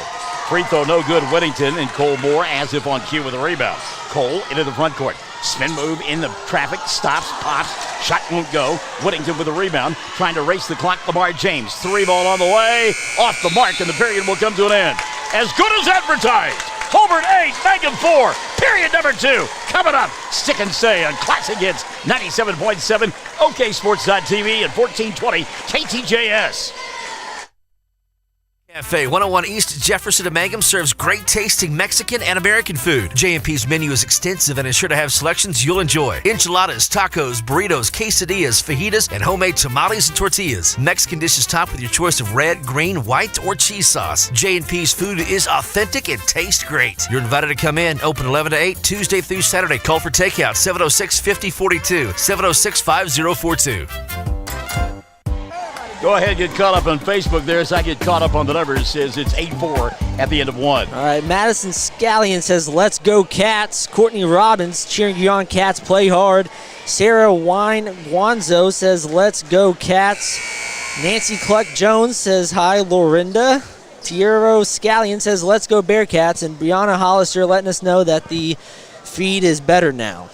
Free throw, no good. Whittington and Cole Moore as if on cue with a rebound. Cole into the front court. Spin move in the traffic. Stops, pops. Shot won't go. Whittington with a rebound. Trying to race the clock. Lamar James. 3 ball on the way. Off the mark, and the period will come to an end. As good as advertised. Hobart 8, Mangum 4. Period number 2. Coming up. Stick and Stay on Classic Hits 97.7. OKSports.tv and 1420 KTJS. Cafe 101 East Jefferson of Mangum serves great tasting Mexican and American food. J&P's menu is extensive and is sure to have selections you'll enjoy. Enchiladas, tacos, burritos, quesadillas, fajitas, and homemade tamales and tortillas. Mexican dishes topped with your choice of red, green, white, or cheese sauce. J&P's food is authentic and tastes great. You're invited to come in. Open 11 to 8, Tuesday through Saturday. Call for takeout 706-5042, 706-5042. Go ahead and get caught up on Facebook there as I get caught up on the numbers. Says it's 8-4 at the end of 1. All right, Madison Scallion says, let's go Cats. Courtney Robbins cheering you on, Cats, play hard. Sarah Wanzo says, let's go Cats. Nancy Cluck-Jones says, hi, Lorinda. Tiero Scallion says, let's go Bearcats. And Brianna Hollister letting us know that the feed is better now.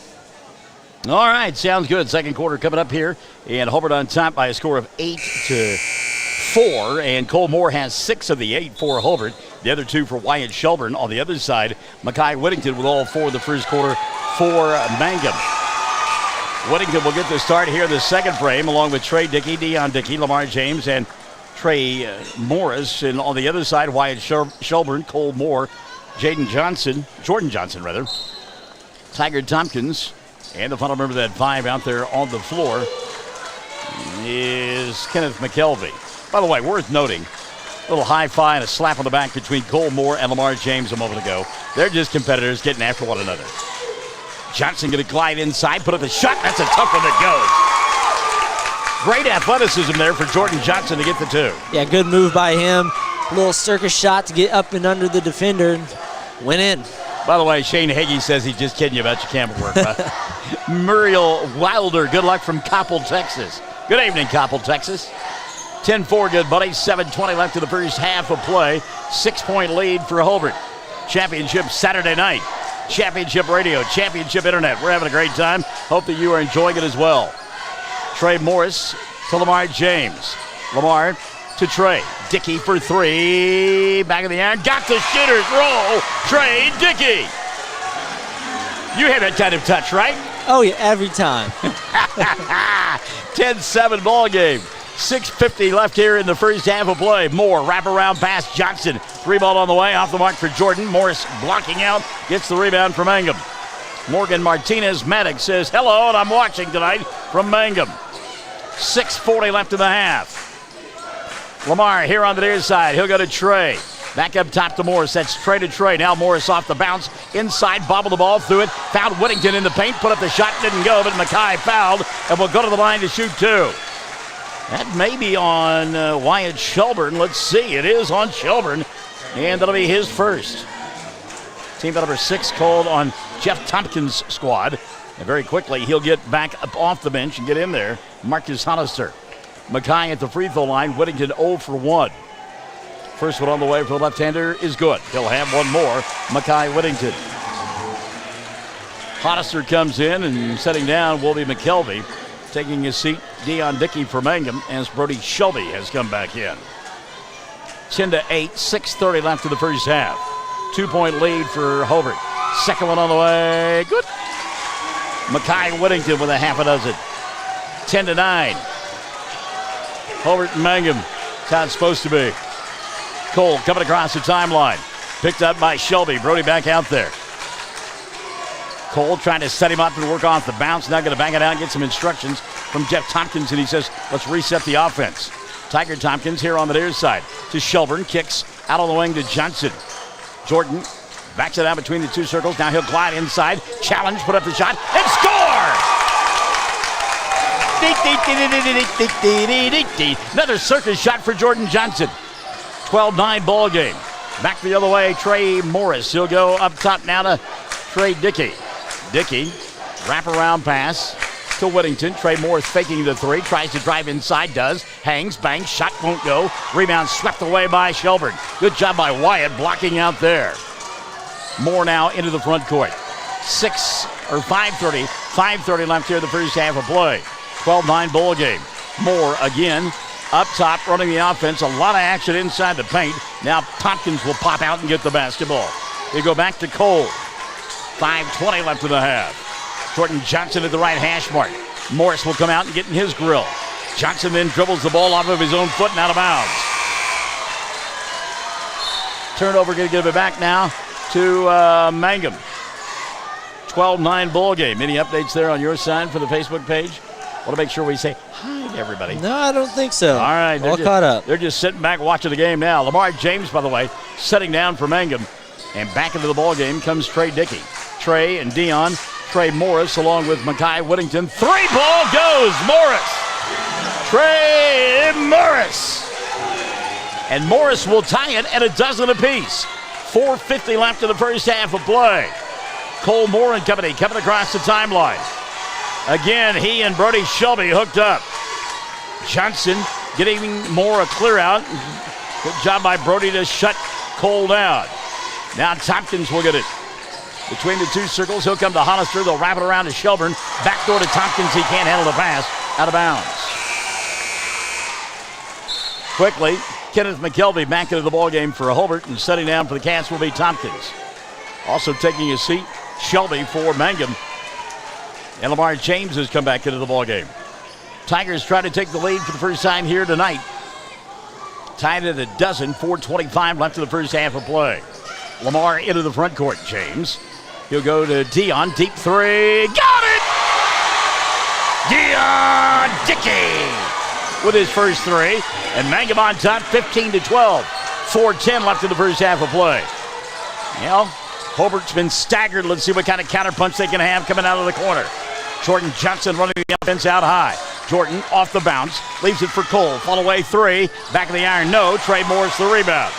All right, sounds good. Second quarter coming up here. And Hobart on top by a score of 8-4. And Cole Moore has 6 of the 8 for Hobart. The other 2 for Wyatt Shelburne. On the other side, Makai Whittington with all 4 of the first quarter for Mangum. Whittington will get the start here in the second frame, along with Trey Dickey, Dion Dickey, Lamar James, and Trey Morris. And on the other side, Wyatt Shelburne, Cole Moore, Jordan Johnson, Tiger Tompkins. And the final member of that 5 out there on the floor is Kenneth McKelvey. By the way, worth noting, a little high-five and a slap on the back between Cole Moore and Lamar James a moment ago. They're just competitors getting after one another. Johnson going to glide inside, put up the shot. That's a tough one that goes. Great athleticism there for Jordan Johnson to get the 2. Yeah, good move by him. A little circus shot to get up and under the defender and went in. By the way, Shane Hagee says he's just kidding you about your camera work. Muriel Wilder, good luck from Coppell, Texas. Good evening, Coppell, Texas. 10-4, good buddy. 7:20 left in the first half of play. 6-point lead for Hobart. Championship Saturday night. Championship radio, championship internet. We're having a great time. Hope that you are enjoying it as well. Trey Morris to Lamar James. Lamar to Trey. Dickey for 3. Back of the iron. Got the shooter's roll. Trey Dickey. You have that kind of touch, right? Oh, yeah, every time. 10-7 ball game. 6:50 left here in the first half of play. Moore wraparound pass Johnson. 3-ball on the way. Off the mark for Jordan. Morris blocking out. Gets the rebound from Mangum. Morgan Martinez Maddox says, hello, and I'm watching tonight from Mangum. 6:40 left in the half. Lamar here on the near side. He'll go to Trey. Back up top to Morris. That's Trey to Trey. Now Morris off the bounce. Inside, bobbled the ball through it. Found Whittington in the paint. Put up the shot. Didn't go, but Mackay fouled and will go to the line to shoot 2. That may be on Wyatt Shelburne. Let's see. It is on Shelburne, and that'll be his first. Team number 6 called on Jeff Tompkins' squad. And very quickly, he'll get back up off the bench and get in there. Marcus Hollister. Mackay at the free throw line. Whittington 0 for 1. First one on the way for the left-hander is good. He'll have one more. Mackay Whittington. Hollister comes in, and setting down will be McKelvey. Taking his seat, Deion Dickey for Mangum, as Brody Shelby has come back in. 10-8, 6:30 left in the first half. 2-point lead for Hobart. Second one on the way. Good. Mackay Whittington with a half a dozen. 10-9. Hobart and Mangum. That's how it's supposed to be. Cole coming across the timeline. Picked up by Shelby. Brody back out there. Cole trying to set him up and work off the bounce. Now going to bang it out and get some instructions from Jeff Tompkins, and he says, let's reset the offense. Tiger Tompkins here on the near side to Shelburne. Kicks out on the wing to Johnson. Jordan backs it out between the two circles. Now he'll glide inside. Challenge, put up the shot, and score! Another circus shot for Jordan Johnson. 12-9 ball game. Back the other way, Trey Morris. He'll go up top now to Trey Dickey. Dickey, wraparound pass to Whittington. Trey Morris faking the 3, tries to drive inside, does. Hangs, bangs, shot won't go. Rebound swept away by Shelburne. Good job by Wyatt blocking out there. Moore now into the front court. 5:30 left here in the first half of play. 12-9 ball game. Moore again up top running the offense. A lot of action inside the paint. Now Tompkins will pop out and get the basketball. They go back to Cole. 5:20 left in the half. Jordan Johnson at the right hash mark. Morris will come out and get in his grill. Johnson then dribbles the ball off of his own foot and out of bounds. Turnover, going to give it back now to Mangum. 12-9 ball game. Any updates there on your side for the Facebook page? Want to make sure we say hi to everybody. No, I don't think so. All right. All caught up. They're just sitting back watching the game now. Lamar James, by the way, setting down for Mangum. And back into the ball game comes Trey Dickey. Trey and Deion. Trey Morris along with Mackay Whittington. 3-ball goes Morris. Trey Morris. And Morris will tie it at a dozen apiece. 4:50 left in the first half of play. Cole Moore and company coming across the timeline. Again, he and Brody Shelby hooked up. Johnson getting Moore a clear out. Good job by Brody to shut Cole down. Now Tompkins will get it. Between the two circles, he'll come to Hollister. They'll wrap it around to Shelburne. Backdoor to Tompkins. He can't handle the pass. Out of bounds. Quickly, Kenneth McKelvey back into the ballgame for Hobart, and setting down for the Cats will be Tompkins. Also taking his seat, Shelby for Mangum. And Lamar James has come back into the ballgame. Tigers try to take the lead for the first time here tonight. Tied at a dozen, 4:25 left in the first half of play. Lamar into the front court, James. He'll go to Deion, deep 3, got it! Deion Dickey with his first 3. And Mangum on top, 15-12. 4:10 left in the first half of play. You know, Hobart's been staggered. Let's see what kind of counterpunch they can have coming out of the corner. Jordan Johnson running the offense out high. Jordan off the bounce, leaves it for Cole. Fall away three, back of the iron, no. Trey Morris the rebound.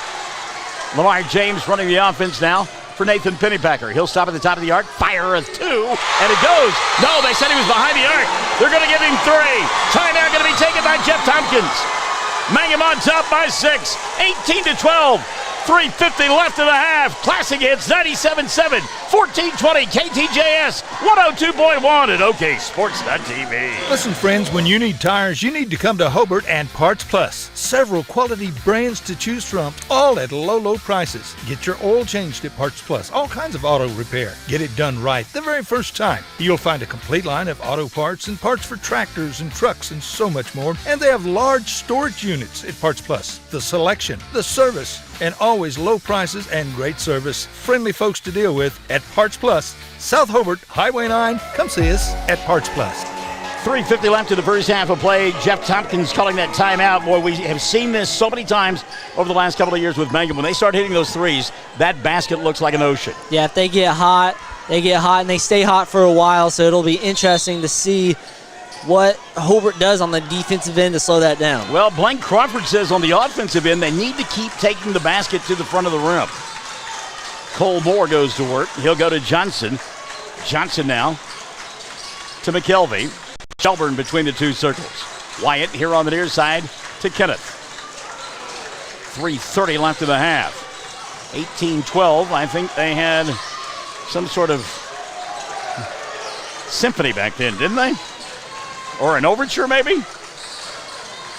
Lamar James running the offense now for Nathan Pennypacker. He'll stop at the top of the arc, fire a two, and it goes. No, they said he was behind the arc. They're going to give him three. Timeout going to be taken by Jeff Tompkins. Mangum on top by 6, 18-12. 3:50 left in the half. Classic Hits 97.7, 1420 KTJS, 102.1 at OK Sports.tv. Listen, friends, when you need tires, you need to come to Hobart and Parts Plus. Several quality brands to choose from, all at low prices. Get your oil changed at Parts Plus. All kinds of auto repair. Get it done right the very first time. You'll find a complete line of auto parts and parts for tractors and trucks and so much more. And they have large storage units at Parts Plus. The selection, the service, and always low prices and great service. Friendly folks to deal with at Parts Plus. South Hobart, Highway 9. Come see us at Parts Plus. 3:50 left in the first half of play. Jeff Tompkins calling that timeout. Boy, we have seen this so many times over the last couple of years with Mangum. When they start hitting those threes, that basket looks like an ocean. Yeah, if they get hot and they stay hot for a while, so it'll be interesting to see what Hobart does on the defensive end to slow that down. Well, Blank Crawford says on the offensive end, they need to keep taking the basket to the front of the rim. Cole Moore goes to work. He'll go to Johnson. Johnson now to McKelvey. Shelburne between the two circles. Wyatt here on the near side to Kenneth. 3:30 left in the half. 18-12. I think they had some sort of symphony back then, didn't they? Or an overture, maybe?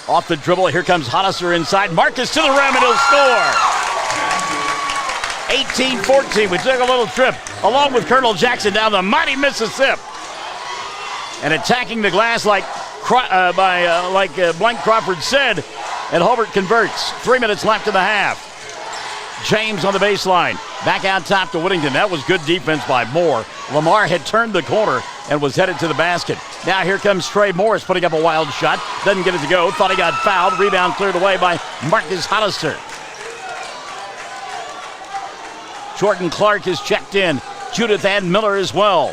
Off the dribble, here comes Hollister inside. Marcus to the rim, and he'll score. 18-14, we took a little trip, along with Colonel Jackson, down the mighty Mississippi. And attacking the glass like Blank Crawford said, and Hobart converts. 3 minutes left in the half. James on the baseline. Back out top to Whittington. That was good defense by Moore. Lamar had turned the corner and was headed to the basket. Now here comes Trey Morris putting up a wild shot. Doesn't get it to go. Thought he got fouled. Rebound cleared away by Marcus Hollister. Jordan Clark is checked in. Judith Ann Miller as well.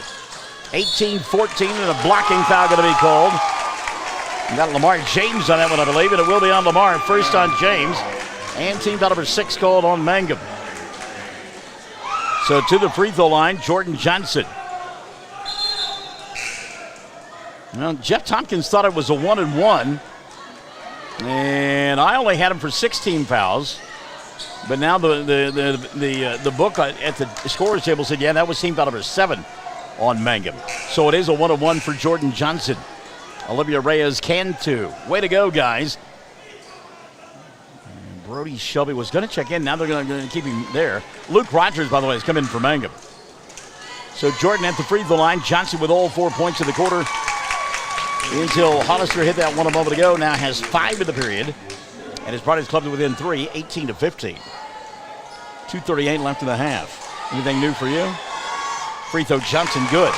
18-14 and a blocking foul going to be called. We got Lamar James on that one, I believe, and it will be on Lamar. First on James. And team foul number 6 called on Mangum. So to the free throw line, Jordan Johnson. Well, Jeff Tompkins thought it was a 1-and-1. And I only had him for 16 fouls. But now the book at the scorer's table said, yeah, that was team foul number 7 on Mangum. So it is a 1-and-1 for Jordan Johnson. Olivia Reyes can too. Way to go, guys. Brody Shelby was going to check in. Now they're going to keep him there. Luke Rogers, by the way, has come in for Mangum. So Jordan at the free throw line. Johnson with all 4 points in the quarter. Until Hollister hit that one a moment ago. Now has 5 in the period. And has brought his club to within 3, 18-15. 2:38 left in the half. Anything new for you? Free throw Johnson good.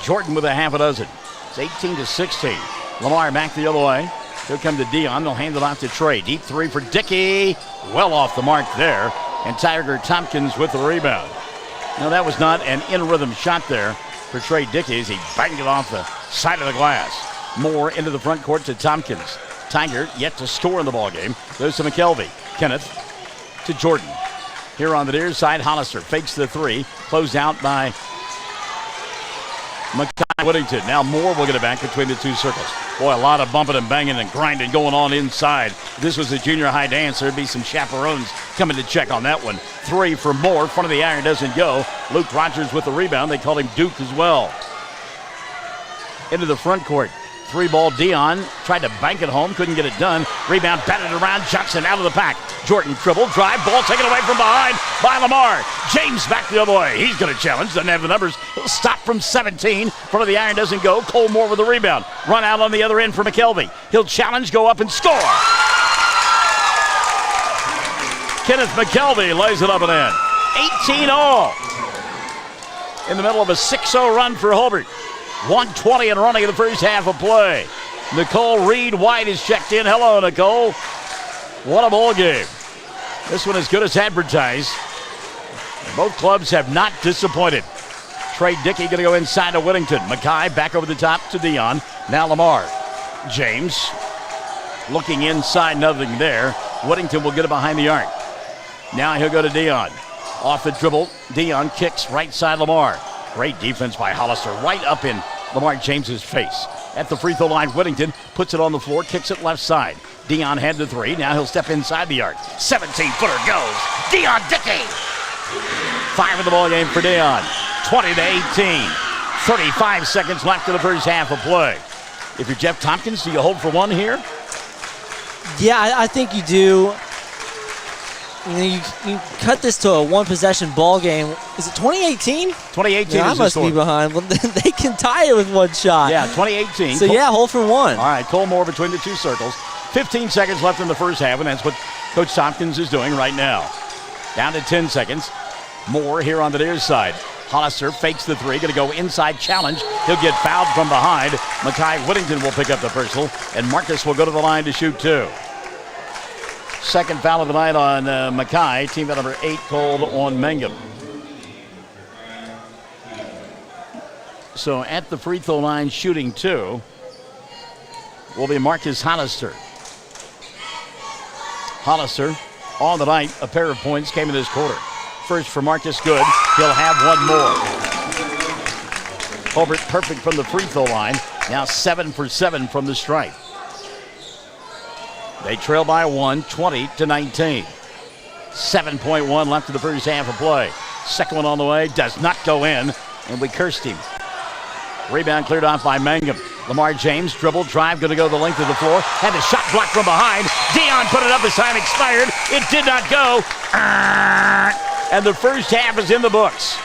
Jordan with a half a dozen. It's 18-16. Lamar back the other way. He'll come to Dion. They'll hand it off to Trey. Deep three for Dickey. Well off the mark there. And Tiger Tompkins with the rebound. Now that was not an in-rhythm shot there for Trey Dickey as he banged it off the side of the glass. Moore into the front court to Tompkins. Tiger yet to score in the ballgame. Goes to McKelvey. Kenneth to Jordan. Here on the near side, Hollister fakes the three. Closed out by Whittington. Now Moore will get it back between the two circles. Boy, a lot of bumping and banging and grinding going on inside. This was a junior high dance. There'd be some chaperones coming to check on that one. 3 for Moore. Front of the iron doesn't go. Luke Rogers with the rebound. They called him Duke as well. Into the front court. 3-ball Dion. Tried to bank it home. Couldn't get it done. Rebound batted around. Johnson out of the pack. Jordan dribble. Drive. Ball taken away from behind by Lamar. James back the other way. He's going to challenge. Doesn't have the numbers. He'll stop from 17. Front of the iron doesn't go. Cole Moore with the rebound. Run out on the other end for McKelvey. He'll challenge. Go up and score. Kenneth McKelvey lays it up and in. 18 all. In the middle of a 6-0 run for Hobart. 1:20 and running in the first half of play. Nicole Reed-White is checked in. Hello, Nicole. What a ball game. This one as good as advertised. Both clubs have not disappointed. Trey Dickey going to go inside to Whittington. Mackay back over the top to Dion. Now Lamar. James looking inside, nothing there. Whittington will get it behind the arc. Now he'll go to Dion. Off the dribble, Dion kicks right side Lamar. Great defense by Hollister, right up in Lamar James's face. At the free throw line, Whittington puts it on the floor, kicks it left side. Dion had the three. Now he'll step inside the arc. 17-footer goes. Dion Dickey. 5 in the ball game for Dion. 20-18. 35 seconds left in the first half of play. If you're Jeff Tompkins, do you hold for one here? Yeah, I think you do. You cut this to a one-possession ball game. Is it 2018? 2018 yeah, is I must be behind. Well, they can tie it with one shot. Yeah, 2018. So, hold for one. All right, Cole Moore between the two circles. 15 seconds left in the first half, and that's what Coach Tompkins is doing right now. Down to 10 seconds. Moore here on the near side. Hollister fakes the three, going to go inside challenge. He'll get fouled from behind. Mackay Whittington will pick up the personal, and Marcus will go to the line to shoot 2. Second foul of the night on Mackay. Team foul number 8 called on Mangum. So at the free throw line shooting 2 will be Marcus Hollister. Hollister on the night, a pair of points came in this quarter. First for Marcus, good. He'll have one more. Hobart perfect from the free throw line. Now 7 for 7 from the stripe. They trail by 1, 20-19. 7.1 left in the first half of play. Second one on the way, does not go in, and we cursed him. Rebound cleared off by Mangum. Lamar James, dribble, drive, going to go the length of the floor. Had the shot blocked from behind. Dion put it up as time expired. It did not go. And the first half is in the books.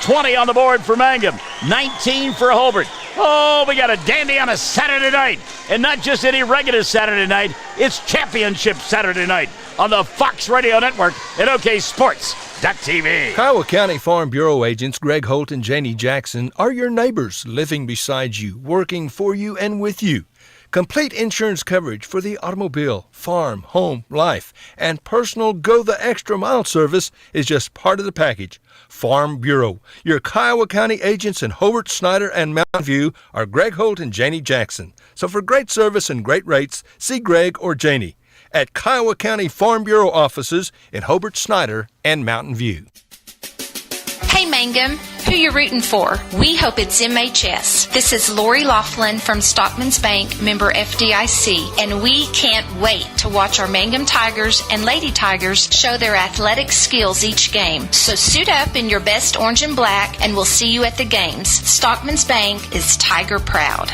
20 on the board for Mangum. 19 for Hobart. Oh, we got a dandy on a Saturday night. And not just any regular Saturday night. It's championship Saturday night on the Fox Radio Network at OKSports.tv. Kiowa County Farm Bureau agents Greg Holt and Janie Jackson are your neighbors living beside you, working for you and with you. Complete insurance coverage for the automobile, farm, home, life, and personal go-the-extra-mile service is just part of the package. Farm Bureau. Your Kiowa County agents in Hobart, Snyder, and Mountain View are Greg Holt and Janie Jackson. So for great service and great rates, see Greg or Janie at Kiowa County Farm Bureau offices in Hobart, Snyder, and Mountain View. Hey Mangum, who you rooting for? We hope it's MHS. This is Lori Laughlin from Stockman's Bank, member FDIC, and we can't wait to watch our Mangum Tigers and Lady Tigers show their athletic skills each game. So suit up in your best orange and black, and we'll see you at the games. Stockman's Bank is Tiger proud.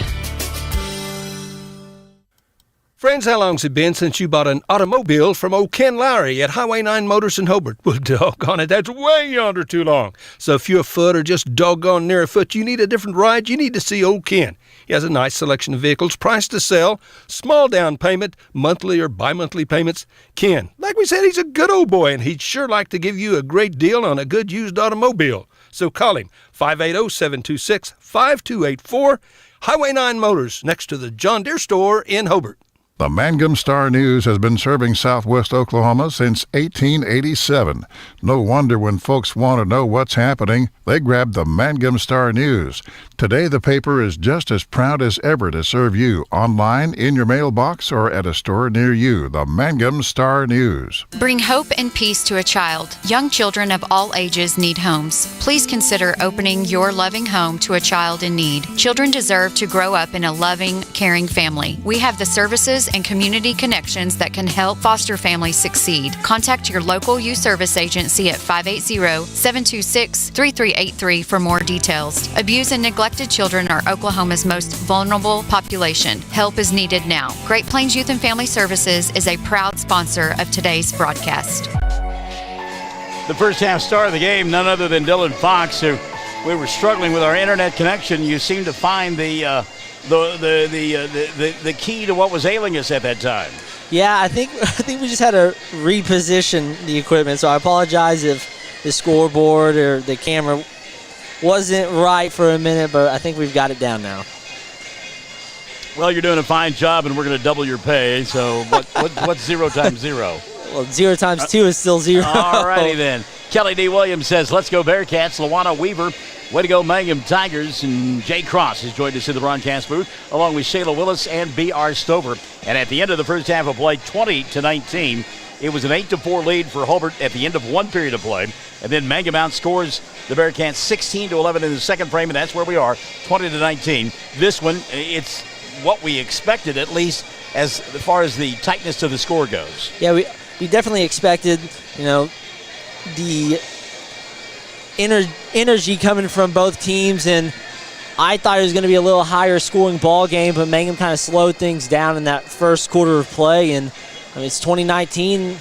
Friends, how long's it been since you bought an automobile from old Ken Lowry at Highway 9 Motors in Hobart? Well, doggone it, that's way yonder too long. So if you're afoot or just doggone near afoot, you need a different ride, you need to see old Ken. He has a nice selection of vehicles, priced to sell, small down payment, monthly or bi-monthly payments. Ken, like we said, he's a good old boy, and he'd sure like to give you a great deal on a good used automobile. So call him, 580-726-5284, Highway 9 Motors, next to the John Deere store in Hobart. The Mangum Star-News has been serving southwest Oklahoma since 1887. No wonder when folks want to know what's happening, they grab the Mangum Star-News. Today, the paper is just as proud as ever to serve you online, in your mailbox, or at a store near you. The Mangum Star-News. Bring hope and peace to a child. Young children of all ages need homes. Please consider opening your loving home to a child in need. Children deserve to grow up in a loving, caring family. We have the services and community connections that can help foster families succeed. Contact your local youth service agency at 580-726-3383 for more details. Abused and neglected children are Oklahoma's most vulnerable population. Help is needed now. Great Plains Youth and Family Services is a proud sponsor of today's broadcast. The first half star of the game, none other than Dylan Fox, who we were struggling with our internet connection. You seem to find the key to what was ailing us at that time. Yeah, I think we just had to reposition the equipment. So I apologize if the scoreboard or the camera wasn't right for a minute, but I think we've got it down now. Well, you're doing a fine job, and we're going to double your pay. So what's 0 times 0? Well, 0 times 2 is still 0. All righty then. Kelly D. Williams says, let's go Bearcats. Lawana Weaver, way to go Mangum Tigers. And Jay Cross has joined us in the broadcast booth, along with Shayla Willis and B.R. Stover. And at the end of the first half of play, 20-19, it was an 8-4 lead for Hobart at the end of one period of play. And then Mangum outscores the Bearcats 16-11 in the second frame, and that's where we are, 20-19. This one, it's what we expected, at least as far as the tightness of the score goes. Yeah, we definitely expected, the energy coming from both teams, and I thought it was going to be a little higher scoring ball game, but Mangum kind of slowed things down in that first quarter of play, and it's 2019,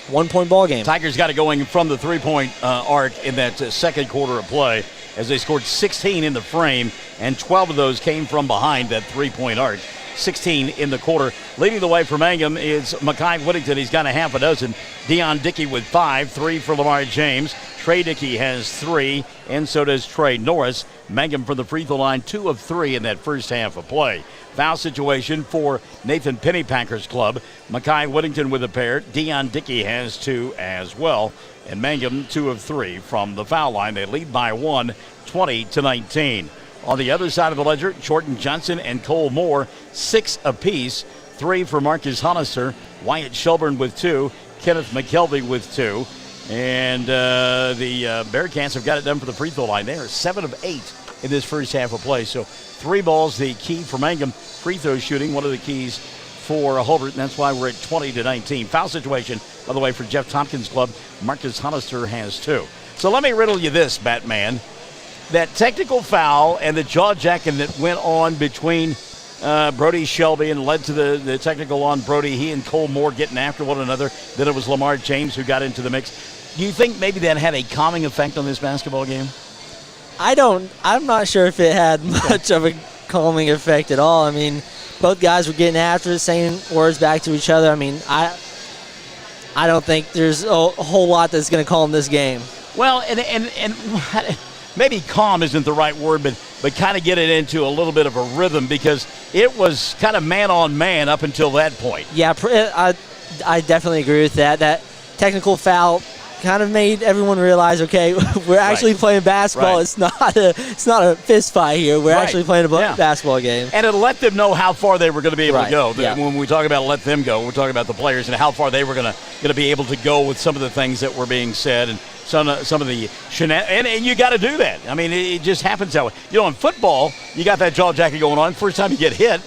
1-point ball game. Tigers got it going from the three-point arc in that second quarter of play as they scored 16 in the frame, and 12 of those came from behind that three-point arc. 16 in the quarter. Leading the way for Mangum is Makai Whittington. He's got a half a dozen. Dion Dickey with 5, 3 for Lamar James. Trey Dickey has 3, and so does Trey Norris. Mangum from the free throw line, 2 of 3 in that first half of play. Foul situation for Nathan Pennypacker's club. Makai Whittington with a pair. Dion Dickey has 2 as well. And Mangum 2 of 3 from the foul line. They lead by 1, 20-19. On the other side of the ledger, Jordan Johnson and Cole Moore, 6 apiece. 3 for Marcus Hollister. Wyatt Shelburne with 2. Kenneth McKelvey with 2. And the Bearcats have got it done for the free throw line. They are 7 of 8 in this first half of play. So 3 balls, the key for Mangum. Free throw shooting, one of the keys for Hobart, and that's why we're at 20-19. Foul situation, by the way, for Jeff Tompkins' club. Marcus Hollister has 2. So let me riddle you this, Batman. That technical foul and the jaw jacking that went on between Brody Shelby and led to the technical on Brody, he and Cole Moore getting after one another. Then it was Lamar James who got into the mix. Do you think maybe that had a calming effect on this basketball game? I'm not sure if it had much of a calming effect at all. I mean, both guys were getting after it, saying words back to each other. I mean, I don't think there's a whole lot that's going to calm this game. Well, and maybe calm isn't the right word, but kind of get it into a little bit of a rhythm, because it was kind of man on man up until that point. Yeah, I definitely agree with that. That technical foul kind of made everyone realize, okay, we're actually playing basketball. Right. It's not a fist fight here. We're actually playing a basketball game. And it let them know how far they were going to be able to go. Yeah. When we talk about let them go, we're talking about the players and how far they were going to be able to go with some of the things that were being said and some of the shenanigans. And you got to do that. I mean, it just happens that way. In football, you got that jaw jacking going on. First time you get hit,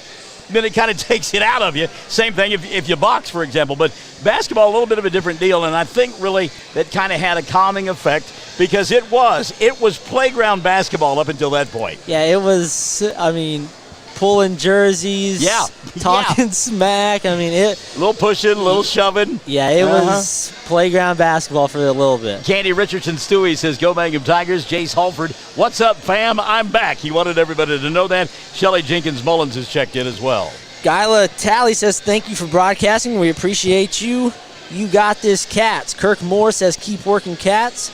then it kind of takes it out of you. Same thing if you box, for example. But basketball, a little bit of a different deal, and I think really that kind of had a calming effect, because it was playground basketball up until that point. Yeah, it was, pulling jerseys, talking smack. A little pushing, a little shoving. Yeah, it was playground basketball for a little bit. Candy Richardson Stewie says, go Mangum Tigers. Jace Halford, what's up, fam? I'm back. He wanted everybody to know that. Shelly Jenkins Mullins has checked in as well. Gyla Talley says, thank you for broadcasting. We appreciate you. You got this, Cats. Kirk Moore says, keep working, Cats.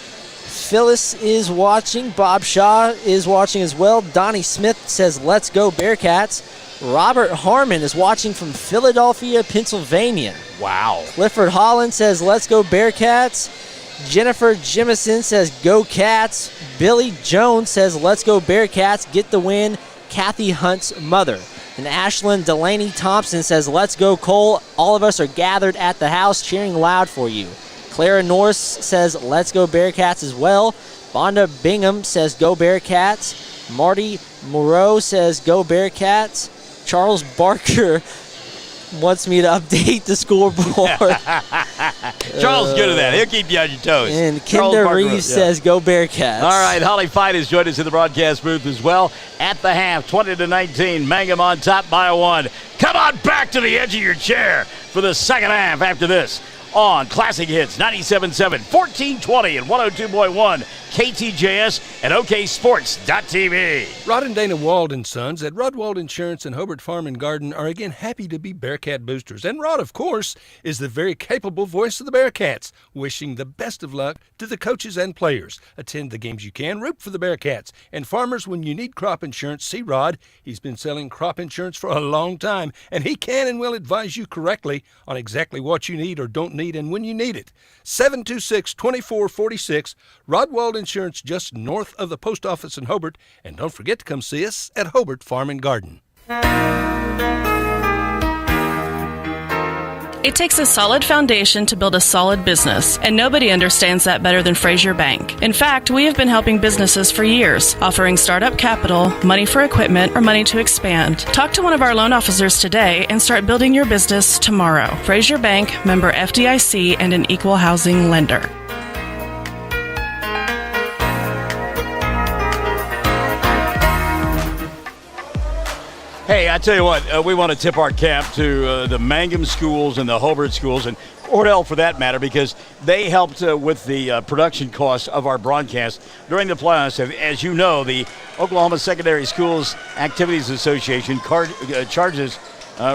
Phyllis is watching. Bob Shaw is watching as well. Donnie Smith says, let's go Bearcats. Robert Harmon is watching from Philadelphia, Pennsylvania. Wow. Clifford Holland says, let's go Bearcats. Jennifer Jimison says, go Cats. Billy Jones says, let's go Bearcats. Get the win. Kathy Hunt's mother. And Ashlyn Delaney Thompson says, let's go Cole. All of us are gathered at the house cheering loud for you. Clara Norse says, let's go Bearcats as well. Vonda Bingham says, go Bearcats. Marty Moreau says, go Bearcats. Charles Barker wants me to update the scoreboard. Charles good at that. He'll keep you on your toes. And Kinder Reeves says, go Bearcats. All right, Holly Fight has joined us in the broadcast booth as well. At the half, 20-19, Mangum on top by 1. Come on back to the edge of your chair for the second half after this on Classic Hits 97.7, 1420 and 102.1 KTJS and OKSports.tv. Rod and Dana Wald & Sons at Rod Wald Insurance and Hobart Farm and Garden are again happy to be Bearcat boosters. And Rod, of course, is the very capable voice of the Bearcats, wishing the best of luck to the coaches and players. Attend the games you can, root for the Bearcats. And farmers, when you need crop insurance, see Rod. He's been selling crop insurance for a long time, and he can and will advise you correctly on exactly what you need or don't need need and when you need it. 726-2446, Rodwald Insurance, just north of the post office in Hobart. And don't forget to come see us at Hobart Farm and Garden. It takes a solid foundation to build a solid business, and nobody understands that better than Frazier Bank. In fact, we have been helping businesses for years, offering startup capital, money for equipment, or money to expand. Talk to one of our loan officers today and start building your business tomorrow. Frazier Bank, member FDIC, and an equal housing lender. Hey, I tell you what, we want to tip our cap to the Mangum schools and the Hobart schools, and Cordell for that matter, because they helped with the production costs of our broadcast during the playoffs. As you know, the Oklahoma Secondary Schools Activities Association charges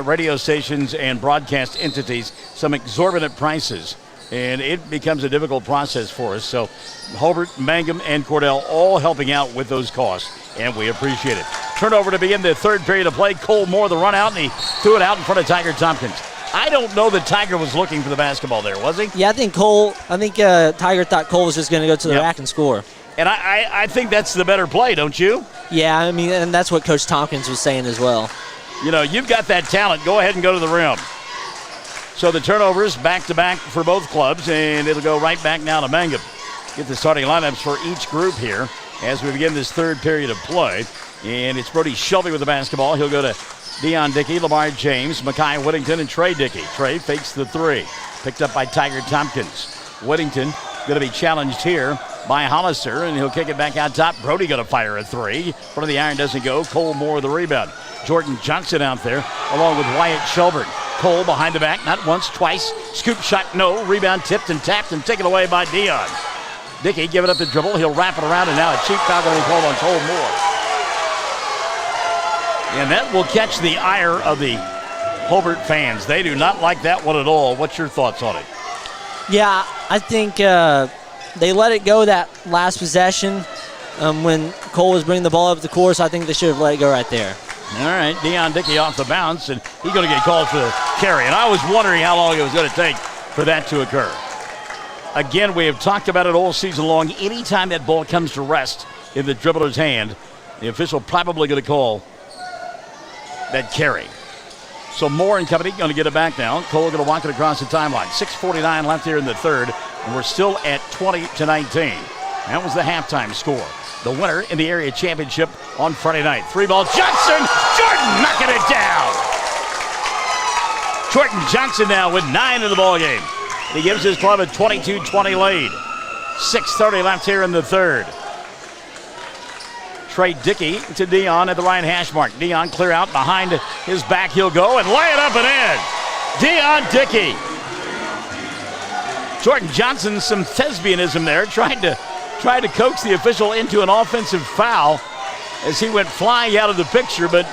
radio stations and broadcast entities some exorbitant prices, and it becomes a difficult process for us. So Hobart, Mangum, and Cordell all helping out with those costs, and we appreciate it. Turnover to begin the third period of play. Cole Moore, the run out, and he threw it out in front of Tiger Tompkins. I don't know that Tiger was looking for the basketball there, was he? Yeah, I think Tiger thought Cole was just going to go to the rack and score. And I think that's the better play, don't you? Yeah, I mean, and that's what Coach Tompkins was saying as well. You know, you've got that talent. Go ahead and go to the rim. So the turnovers back-to-back for both clubs, and it'll go right back now to Mangum. Get the starting lineups for each group here as we begin this third period of play. And it's Brody Shelby with the basketball. He'll go to Deion Dickey, Lamar James, Mekhi Whittington, and Trey Dickey. Trey fakes the three. Picked up by Tiger Tompkins. Whittington going to be challenged here by Hollister, and he'll kick it back out top. Brody going to fire a three. Front of the iron doesn't go. Cole Moore with the rebound. Jordan Johnson out there along with Wyatt Shelburne. Cole behind the back, not once, twice. Scoop shot, no. Rebound tipped and tapped and taken away by Deion. Dickey giving up the dribble. He'll wrap it around, and now a cheap foul going to be called on Cole Moore. And that will catch the ire of the Hobart fans. They do not like that one at all. What's your thoughts on it? Yeah, I think they let it go that last possession when Cole was bringing the ball up the course. I think they should have let it go right there. All right, Deion Dickey off the bounce, and he's going to get called for the carry. And I was wondering how long it was going to take for that to occur. Again, we have talked about it all season long. Anytime that ball comes to rest in the dribbler's hand, the official probably going to call that carry. So Moore and company going to get it back now. Cole going to walk it across the timeline. 6:49 left here in the third, and we're still at 20-19. That was the halftime score. The winner in the area championship on Friday night. Three-ball Johnson. Jordan knocking it down. Jordan Johnson now with 9 in the ballgame. He gives his club a 22-20 lead. 6:30 left here in the third. Trey Dickey to Deion at the right hash mark. Deion clear out behind his back. He'll go and lay it up and in. Deion Dickey. Jordan Johnson, some thespianism there, tried to coax the official into an offensive foul as he went flying out of the picture, but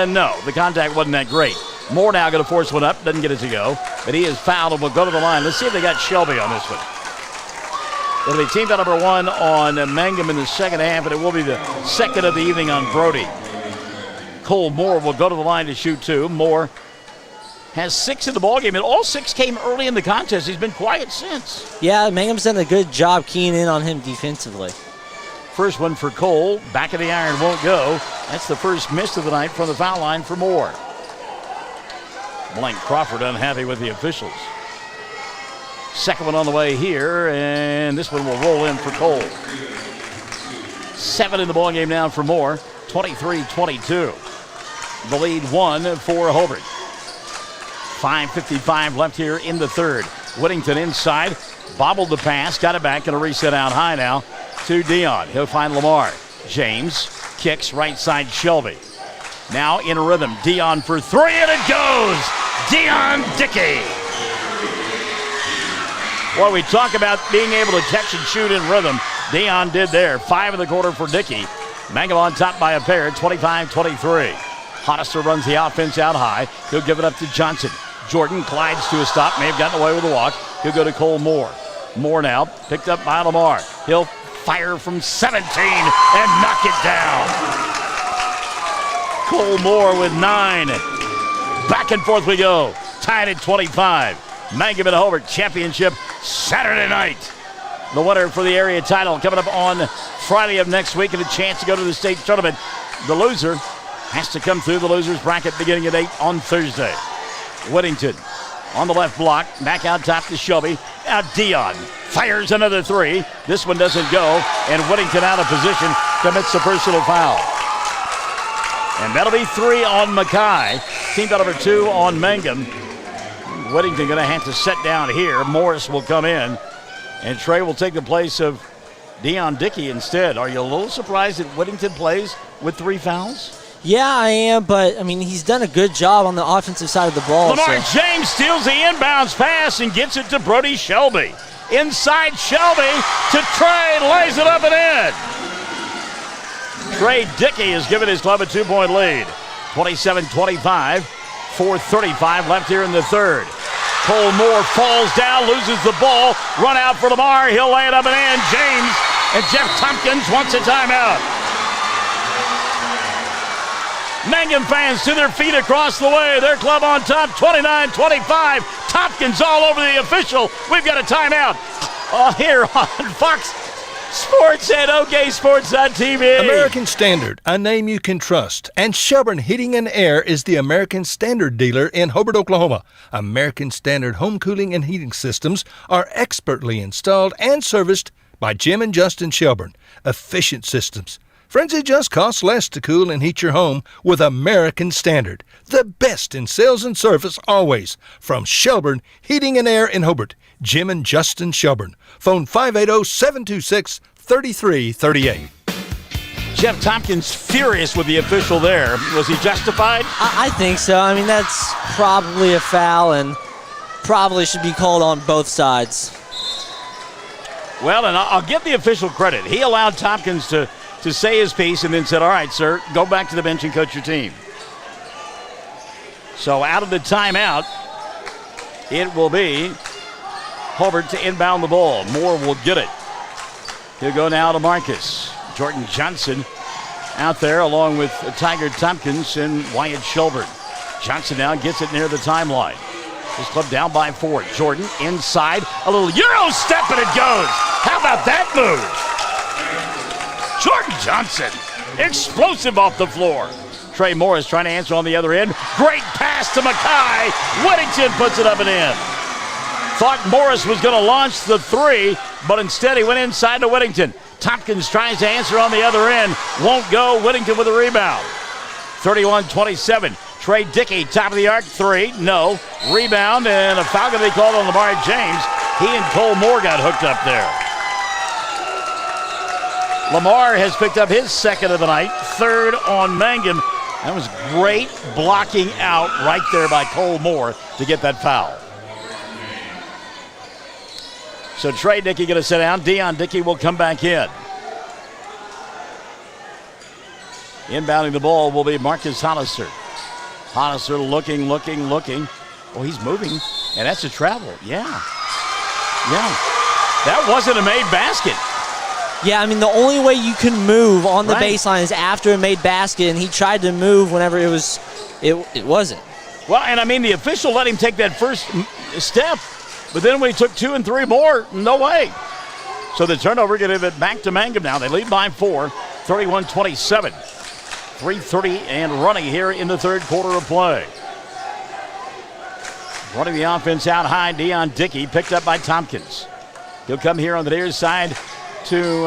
no, the contact wasn't that great. Moore now going to force one up, doesn't get it to go, but he is fouled and will go to the line. Let's see if they got Shelby on this one. It'll be team foul number 1 on Mangum in the second half, and it will be the second of the evening on Brody. Cole Moore will go to the line to shoot 2. Moore has 6 in the ballgame, and all 6 came early in the contest. He's been quiet since. Yeah, Mangum's done a good job keying in on him defensively. First one for Cole. Back of the iron won't go. That's the first miss of the night from the foul line for Moore. Blank Crawford unhappy with the officials. Second one on the way here, and this one will roll in for Cole. 7 in the ballgame now for Moore. 23-22. The lead 1 for Hobart. 5:55 left here in the third. Whittington inside, bobbled the pass, got it back, and a reset out high now to Deion. He'll find Lamar. James kicks right side Shelby. Now in rhythm, Deion for 3, and it goes! Deion Dickey. Well, we talk about being able to catch and shoot in rhythm. Deion did there. 5 in the quarter for Dickey. Mangum on top by a pair, 25-23. Hollister runs the offense out high. He'll give it up to Johnson. Jordan glides to a stop. May have gotten away with a walk. He'll go to Cole Moore. Moore now picked up by Lamar. He'll fire from 17 and knock it down. Cole Moore with 9. Back and forth we go. Tied at 25. Mangum and Hobart Championship Saturday night. The winner for the area title coming up on Friday of next week and a chance to go to the state tournament. The loser has to come through the loser's bracket beginning at 8 on Thursday. Whittington on the left block, back out top to Shelby. Now Dion fires another three. This one doesn't go, and Whittington out of position commits a personal foul. And that'll be 3 on Mackay. Team foul number 2 on Mangum. Whittington going to have to set down here. Morris will come in, and Trey will take the place of Dion Dickey instead. Are you a little surprised that Whittington plays with 3 fouls? Yeah, I am, but, I mean, he's done a good job on the offensive side of the ball. Lamar James steals the inbounds pass and gets it to Brody Shelby. Inside Shelby to Trey, lays it up and in. Trey Dickey has given his club a 2-point lead. 27-25, 4:35 left here in the third. Cole Moore falls down, loses the ball. Run out for Lamar, he'll lay it up and in. James and Jeff Tompkins wants a timeout. Mangum fans to their feet across the way. Their club on top, 29-25. Tompkins all over the official. We've got a timeout here on Fox Sports and OK Sports.tv. American Standard, a name you can trust. And Shelburne Heating and Air is the American Standard dealer in Hobart, Oklahoma. American Standard home cooling and heating systems are expertly installed and serviced by Jim and Justin Shelburne. Efficient systems. Friends, it just costs less to cool and heat your home with American Standard. The best in sales and service always. From Shelburne Heating and Air in Hobart, Jim and Justin Shelburne. Phone 580-726-3338. Jeff Tompkins furious with the official there. Was he justified? I think so. I mean, that's probably a foul and probably should be called on both sides. Well, and I'll give the official credit. He allowed Tompkins to say his piece and then said, all right, sir, go back to the bench and coach your team. So out of the timeout, it will be Hobart to inbound the ball. Moore will get it. He'll go now to Marcus. Jordan Johnson out there along with Tiger Tompkins and Wyatt Shelburne. Johnson now gets it near the timeline. His club down by 4. Jordan inside, a little Euro step and it goes. How about that move? Jordan Johnson, explosive off the floor. Trey Morris trying to answer on the other end. Great pass to Mackay. Whittington puts it up and in. Thought Morris was going to launch the 3, but instead he went inside to Whittington. Tompkins tries to answer on the other end. Won't go. Whittington with a rebound. 31-27. Trey Dickey, top of the arc, 3. No. Rebound and a foul going to be called on Lamar James. He and Cole Moore got hooked up there. Lamar has picked up his second of the night, 3rd on Mangum. That was great blocking out right there by Cole Moore to get that foul. So Trey Dickey going to sit down. Dion Dickey will come back in. Inbounding the ball will be Marcus Hollister. Hollister looking. Oh, he's moving, and that's a travel. Yeah. That wasn't a made basket. Yeah, I mean, the only way you can move on the baseline is after a made basket, and he tried to move whenever it wasn't. Well, and I mean, the official let him take that first step, but then when he took 2 and 3 more, no way. So the turnover going to give it back to Mangum now. They lead by 4, 31-27. 3:30 and running here in the third quarter of play. Running the offense out high, Dion Dickey, picked up by Tompkins. He'll come here on the near side to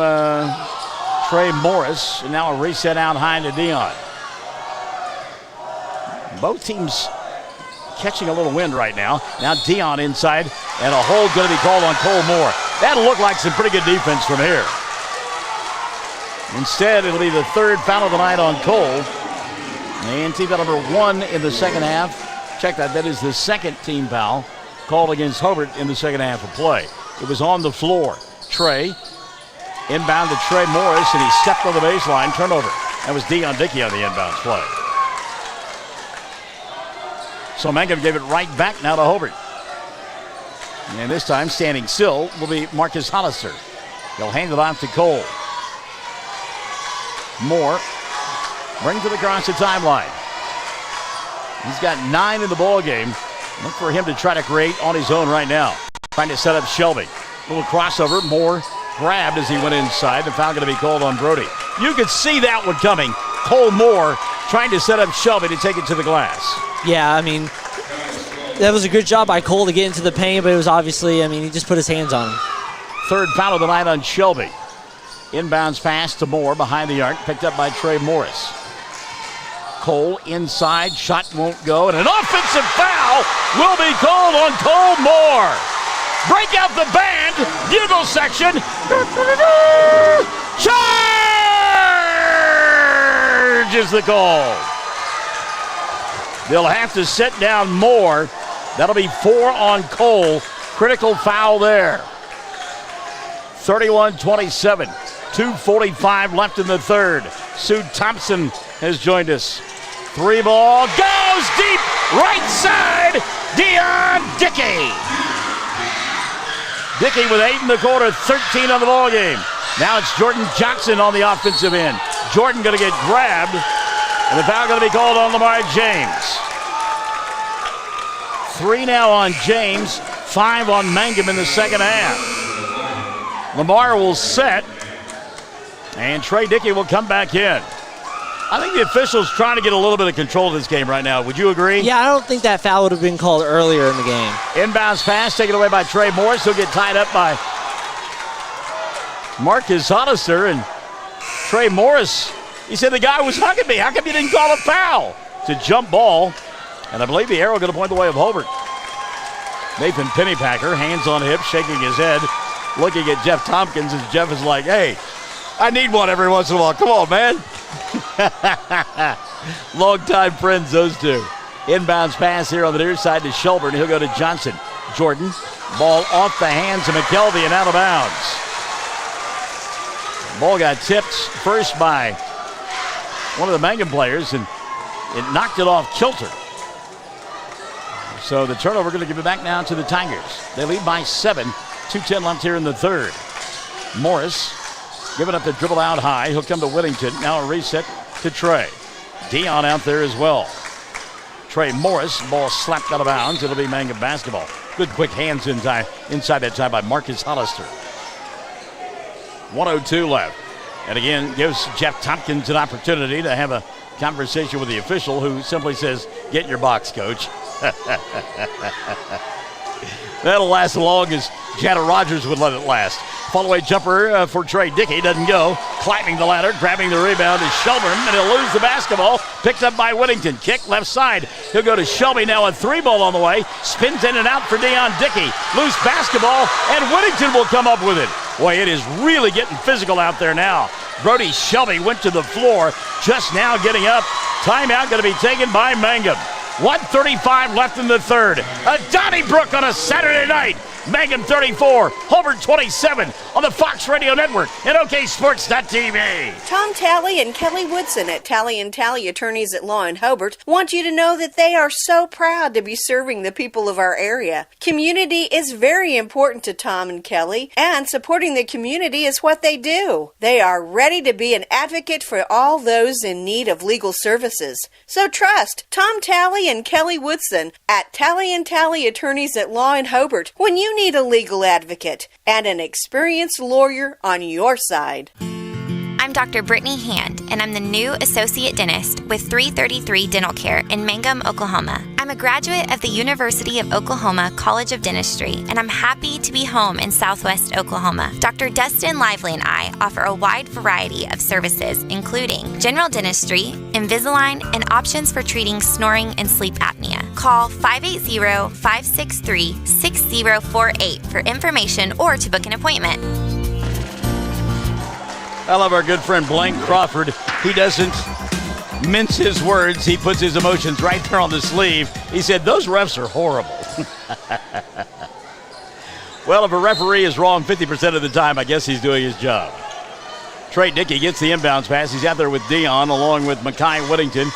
Trey Morris, and now a reset out high to Dion. Both teams catching a little wind right now. Now Dion inside, and a hold going to be called on Cole Moore. That'll look like some pretty good defense from here. Instead, it'll be the 3rd foul of the night on Cole. And team foul number 1 in the second half. Check that. That is the 2nd team foul called against Hobart in the second half of play. It was on the floor. Trey inbound to Trey Morris, and he stepped on the baseline. Turnover. That was Dion Dickey on the inbounds play. So Mangum gave it right back now to Hobart. And this time, standing still will be Marcus Hollister. He'll hand it off to Cole. Moore brings it across the timeline. He's got 9 in the ball game. Look for him to try to create on his own right now. Trying to set up Shelby. Little crossover. Moore grabbed as he went inside. The foul going to be called on Brody. You could see that one coming. Cole Moore trying to set up Shelby to take it to the glass. Yeah, I mean, that was a good job by Cole to get into the paint, but it was obviously, he just put his hands on him. Third foul of the night on Shelby. Inbounds pass to Moore behind the arc, picked up by Trey Morris. Cole inside, shot won't go, and an offensive foul will be called on Cole Moore. Break out the band, bugle section. Charge is the call. They'll have to set down Moore. That'll be 4 on Cole. Critical foul there. 31-27. 2:45 left in the third. Sue Thompson has joined us. 3 ball goes deep, right side, Deion Dickey. Dickey with 8 in the quarter, 13 on the ball game. Now it's Jordan Johnson on the offensive end. Jordan going to get grabbed, and the foul going to be called on Lamar James. 3 now on James, 5 on Mangum in the second half. Lamar will set, and Trey Dickey will come back in. I think the official's trying to get a little bit of control of this game right now. Would you agree? Yeah, I don't think that foul would have been called earlier in the game. Inbounds pass taken away by Trey Morris. He'll get tied up by Marcus Hollister. And Trey Morris, he said the guy was hugging me. How come you didn't call a foul? It's a jump ball. And I believe the arrow going to point the way of Hobart. Nathan Pennypacker, hands on hips, shaking his head, looking at Jeff Tompkins as Jeff is like, hey, I need one every once in a while. Come on, man. Long-time friends, those two. Inbounds pass here on the near side to Shelburne. He'll go to Johnson. Jordan, ball off the hands of McKelvey and out of bounds. Ball got tipped first by one of the Mangum players, and it knocked it off kilter. So the turnover going to give it back now to the Tigers. They lead by 7. 2:10 left here in the third. Morris giving up the dribble out high. He'll come to Whittington. Now a reset to Trey. Dion out there as well. Trey Morris, ball slapped out of bounds. It'll be Mangum basketball. Good quick hands inside that time by Marcus Hollister. 1:02 left. And again, gives Jeff Tompkins an opportunity to have a conversation with the official, who simply says, get in your box, coach. That'll last as long as Janet Rogers would let it last. Follow-away jumper for Trey Dickey. Doesn't go. Climbing the ladder, grabbing the rebound is Shelburne, and he'll lose the basketball. Picked up by Whittington. Kick left side. He'll go to Shelby. Now a 3-ball on the way. Spins in and out for Deion Dickey. Loose basketball, and Whittington will come up with it. Boy, it is really getting physical out there now. Brody Shelby went to the floor, just now getting up. Timeout going to be taken by Mangum. 1:35 left in the third. A Donnybrook on a Saturday night. Mangum 34, Hobart 27 on the Fox Radio Network and OKSports.tv. Tom Talley and Kelly Woodson at Talley & Talley Attorneys at Law in Hobart want you to know that they are so proud to be serving the people of our area. Community is very important to Tom and Kelly, and supporting the community is what they do. They are ready to be an advocate for all those in need of legal services. So trust Tom Talley and Kelly Woodson at Talley & Talley Attorneys at Law in Hobart when you need a legal advocate and an experienced lawyer on your side. I'm Dr. Brittany Hand, and I'm the new Associate Dentist with 333 Dental Care in Mangum, Oklahoma. I'm a graduate of the University of Oklahoma College of Dentistry, and I'm happy to be home in Southwest Oklahoma. Dr. Dustin Lively and I offer a wide variety of services, including general dentistry, Invisalign, and options for treating snoring and sleep apnea. Call 580-563-6048 for information or to book an appointment. I love our good friend Blaine Crawford. He doesn't mince his words. He puts his emotions right there on the sleeve. He said, those refs are horrible. Well, if a referee is wrong 50% of the time, I guess he's doing his job. Trey Dickey gets the inbounds pass. He's out there with Dion along with Makai Whittington.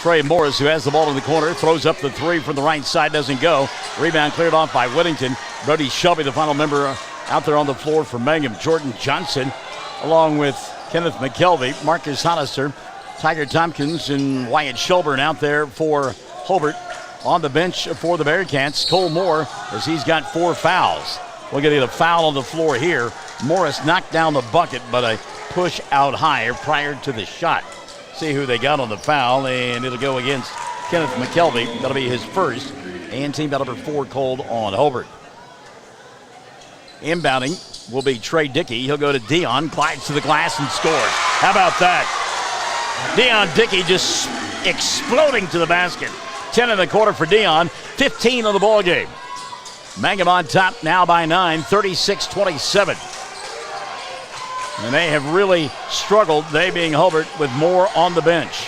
Trey Morris, who has the ball in the corner, throws up the 3 from the right side, doesn't go. Rebound cleared off by Whittington. Brody Shelby, the final member out there on the floor for Mangum. Jordan Johnson, along with Kenneth McKelvey, Marcus Hollister, Tiger Tompkins, and Wyatt Shelburne out there for Hobart. on the bench for the Bearcats, Cole Moore, as he's got 4 fouls. We're going to get a foul on the floor here. Morris knocked down the bucket, but a push out higher prior to the shot. See who they got on the foul, and it'll go against Kenneth McKelvey. That'll be his first. And team foul number 4 called on Hobart. Inbounding will be Trey Dickey. He'll go to Dion, glides to the glass and scores. How about that? Dion Dickey just exploding to the basket. 10 in the quarter for Dion, 15 on the ball game. Mangum on top now by 9, 36-27. And they have really struggled, they being Hobart, with Moore on the bench.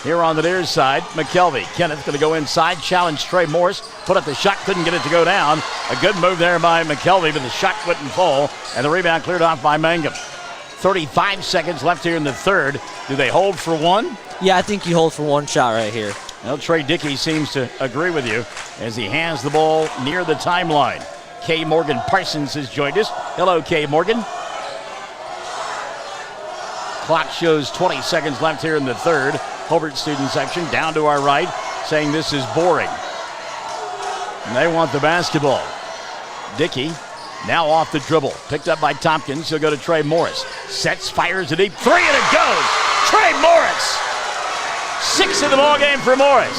Here on the near side, McKelvey. Kenneth going to go inside, challenge Trey Morris. Put up the shot, couldn't get it to go down. A good move there by McKelvey, but the shot wouldn't fall. And the rebound cleared off by Mangum. 35 seconds left here in the third. Do they hold for one? Yeah, I think you hold for one shot right here. Well, Trey Dickey seems to agree with you as he hands the ball near the timeline. K. Morgan Parsons has joined us. Hello, K. Morgan. Clock shows 20 seconds left here in the third. Hobart student section down to our right saying this is boring. And they want the basketball. Dickey now off the dribble. Picked up by Tompkins. He'll go to Trey Morris. Sets, fires a deep three, and it goes. Trey Morris. 6 in the ball game for Morris.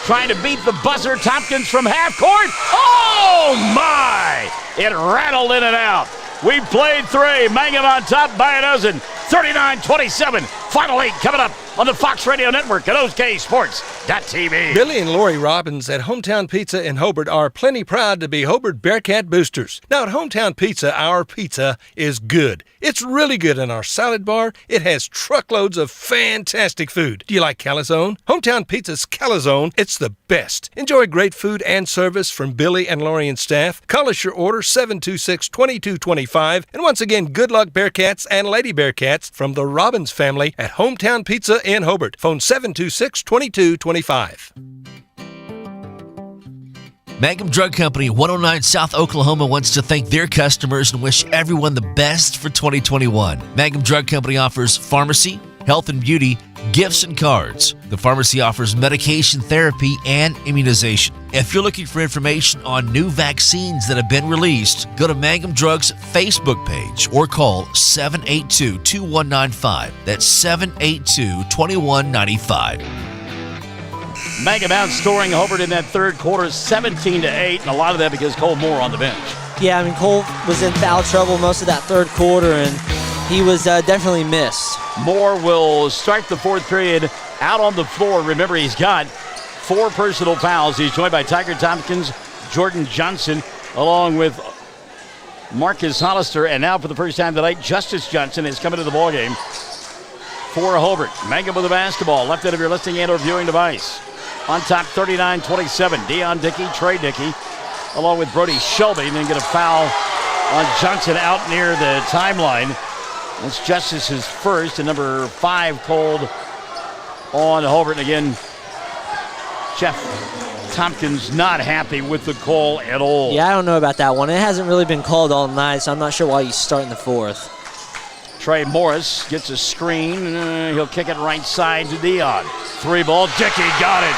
Trying to beat the buzzer. Tompkins from half court. Oh, my! It rattled in and out. We've played 3. Mangum on top by a dozen. 39-27. Final 8 coming up on the Fox Radio Network at OKSports.tv. Billy and Lori Robbins at Hometown Pizza in Hobart are plenty proud to be Hobart Bearcat boosters. Now at Hometown Pizza, our pizza is good. It's really good in our salad bar. It has truckloads of fantastic food. Do you like calzone? Hometown Pizza's calzone, it's the best. Enjoy great food and service from Billy and Lori and staff. Call us your order 726-2225. And once again, good luck Bearcats and Lady Bearcats from the Robbins family at Hometown Pizza in Hobart. Phone 726-2225. Mangum Drug Company, 109 South Oklahoma, wants to thank their customers and wish everyone the best for 2021. Mangum Drug Company offers pharmacy, health and beauty, gifts and cards. The pharmacy offers medication therapy and immunization. If you're looking for information on new vaccines that have been released, go to Mangum Drug's Facebook page or call 782-2195. That's 782-2195. Mangum outscoring Hobart in that third quarter 17-8, and a lot of that because Cole Moore on the bench. Yeah, I mean, Cole was in foul trouble most of that third quarter, and he was definitely missed. Moore will start the fourth period out on the floor. Remember, he's got 4 personal fouls. He's joined by Tiger Tompkins, Jordan Johnson, along with Marcus Hollister, and now for the first time tonight, Justice Johnson is coming to the ballgame for Hobart. Mangum with the basketball, left end of your listening and or viewing device. On top, 39-27, Dion Dickey, Trey Dickey, along with Brody Shelby, and then get a foul on Johnson out near the timeline. That's Justice's first, and number 5 called on Hobart. And again, Jeff Tompkins not happy with the call at all. Yeah, I don't know about that one. It hasn't really been called all night, so I'm not sure why you start in the fourth. Trey Morris gets a screen. He'll kick it right side to Dion. 3-ball, Dickey got it.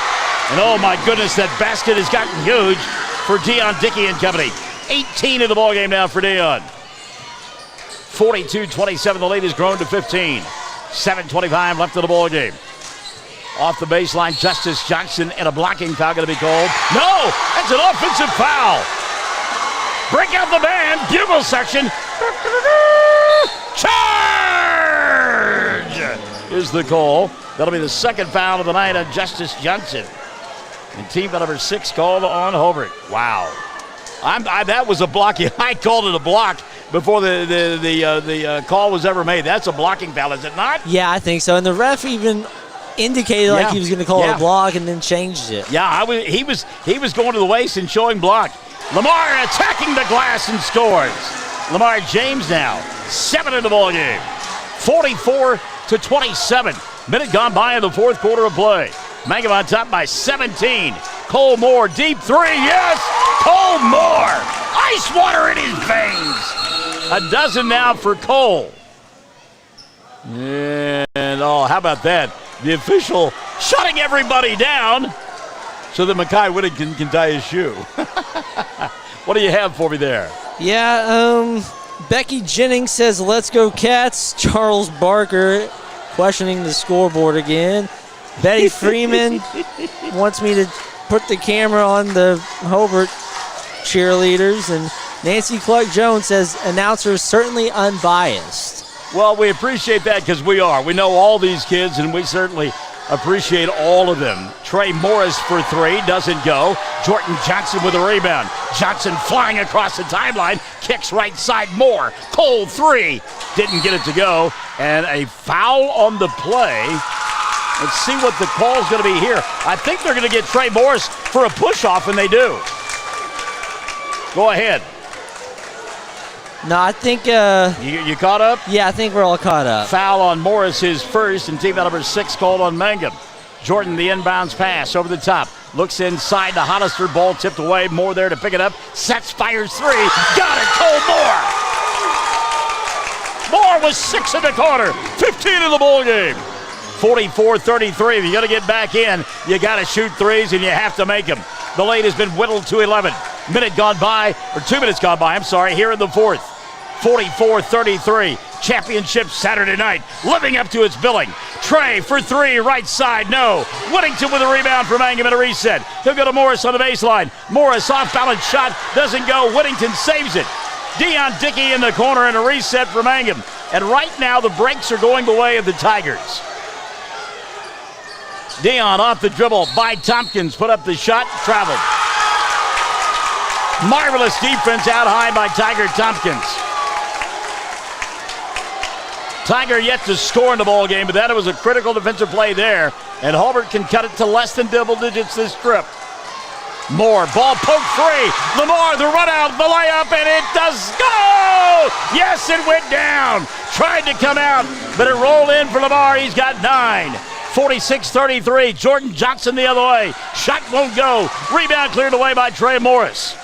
And oh my goodness, that basket has gotten huge for Dion Dickey and company. 18 in the ballgame now for Dion. 42-27, the lead has grown to 15. 7:25 left of the ballgame. Off the baseline, Justice Johnson, and a blocking foul going to be called. No, that's an offensive foul. Break out the band, bugle section. Charge is the call. That'll be the second foul of the night on Justice Johnson. And team foul number 6 called on Hobart. Wow. That was a block. I called it a block before the call was ever made. That's a blocking foul, is it not? Yeah, I think so. And the ref even indicated like he was going to call it a block and then changed it. Yeah, he was going to the waist and showing block. Lamar attacking the glass and scores. Lamar James now 7 in the ball game. 44-27. Minute gone by in the fourth quarter of play. Mangum on top by 17. Cole Moore, deep 3, yes! Cole Moore! Ice water in his veins! A dozen now for Cole. And how about that? The official shutting everybody down so that Mekhi Whittington can tie his shoe. What do you have for me there? Yeah, Becky Jennings says, let's go Cats. Charles Barker questioning the scoreboard again. Betty Freeman wants me to put the camera on the Hobart cheerleaders. And Nancy Clark-Jones says, announcer certainly unbiased. Well, we appreciate that because we are. We know all these kids, and we certainly appreciate all of them. Trey Morris for three, doesn't go. Jordan Johnson with a rebound. Johnson flying across the timeline, kicks right side, Moore. Cole three, didn't get it to go. And a foul on the play. Let's see what the call's going to be here. I think they're going to get Trey Morris for a push-off, and they do. Go ahead. No, I think... You caught up? Yeah, I think we're all caught up. Foul on Morris, his first, and team number 6 called on Mangum. Jordan, the inbounds pass over the top. Looks inside to Hollister. Ball tipped away. Moore there to pick it up. Sets, fires three. Got it, Cole Moore. Moore was 6 in the quarter. 15 in the ball game. 44-33. If you got to get back in, you got to shoot threes, and you have to make them. The lead has been whittled to 11. 2 minutes gone by, here in the fourth. 44-33. Championship Saturday night, living up to its billing. Trey for three, right side, no. Whittington with a rebound from Mangum and a reset. He'll go to Morris on the baseline. Morris off-balance shot, doesn't go. Whittington saves it. Deion Dickey in the corner and a reset for Mangum. And right now the breaks are going the way of the Tigers. Deion off the dribble by Tompkins, put up the shot, traveled. Marvelous defense out high by Tiger Tompkins. Tiger yet to score in the ball game, but that was a critical defensive play there. And Hobart can cut it to less than double digits this trip. Moore, ball poked free. Lamar, the run out, the layup, and it does go! Yes, it went down. Tried to come out, but it rolled in for Lamar. He's got 9. 46-33. Jordan Johnson the other way. Shot won't go. Rebound cleared away by Trey Morris.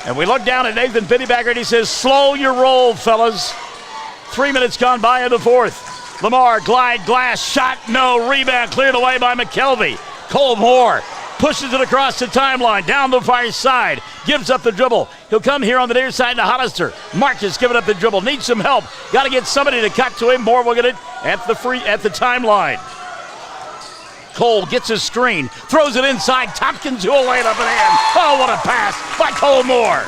And we look down at Nathan Pennybacker and he says, slow your roll, fellas. 3 minutes gone by in the fourth. Lamar, glide, glass, shot, no. Rebound cleared away by McKelvey. Cole Moore pushes it across the timeline, down the far side, gives up the dribble. He'll come here on the near side to Hollister. Marcus giving up the dribble, needs some help. Got to get somebody to cut to him. Moore will get it at the timeline. Cole gets his screen, throws it inside. Tompkins who will lay it up and in. Oh, what a pass by Cole Moore.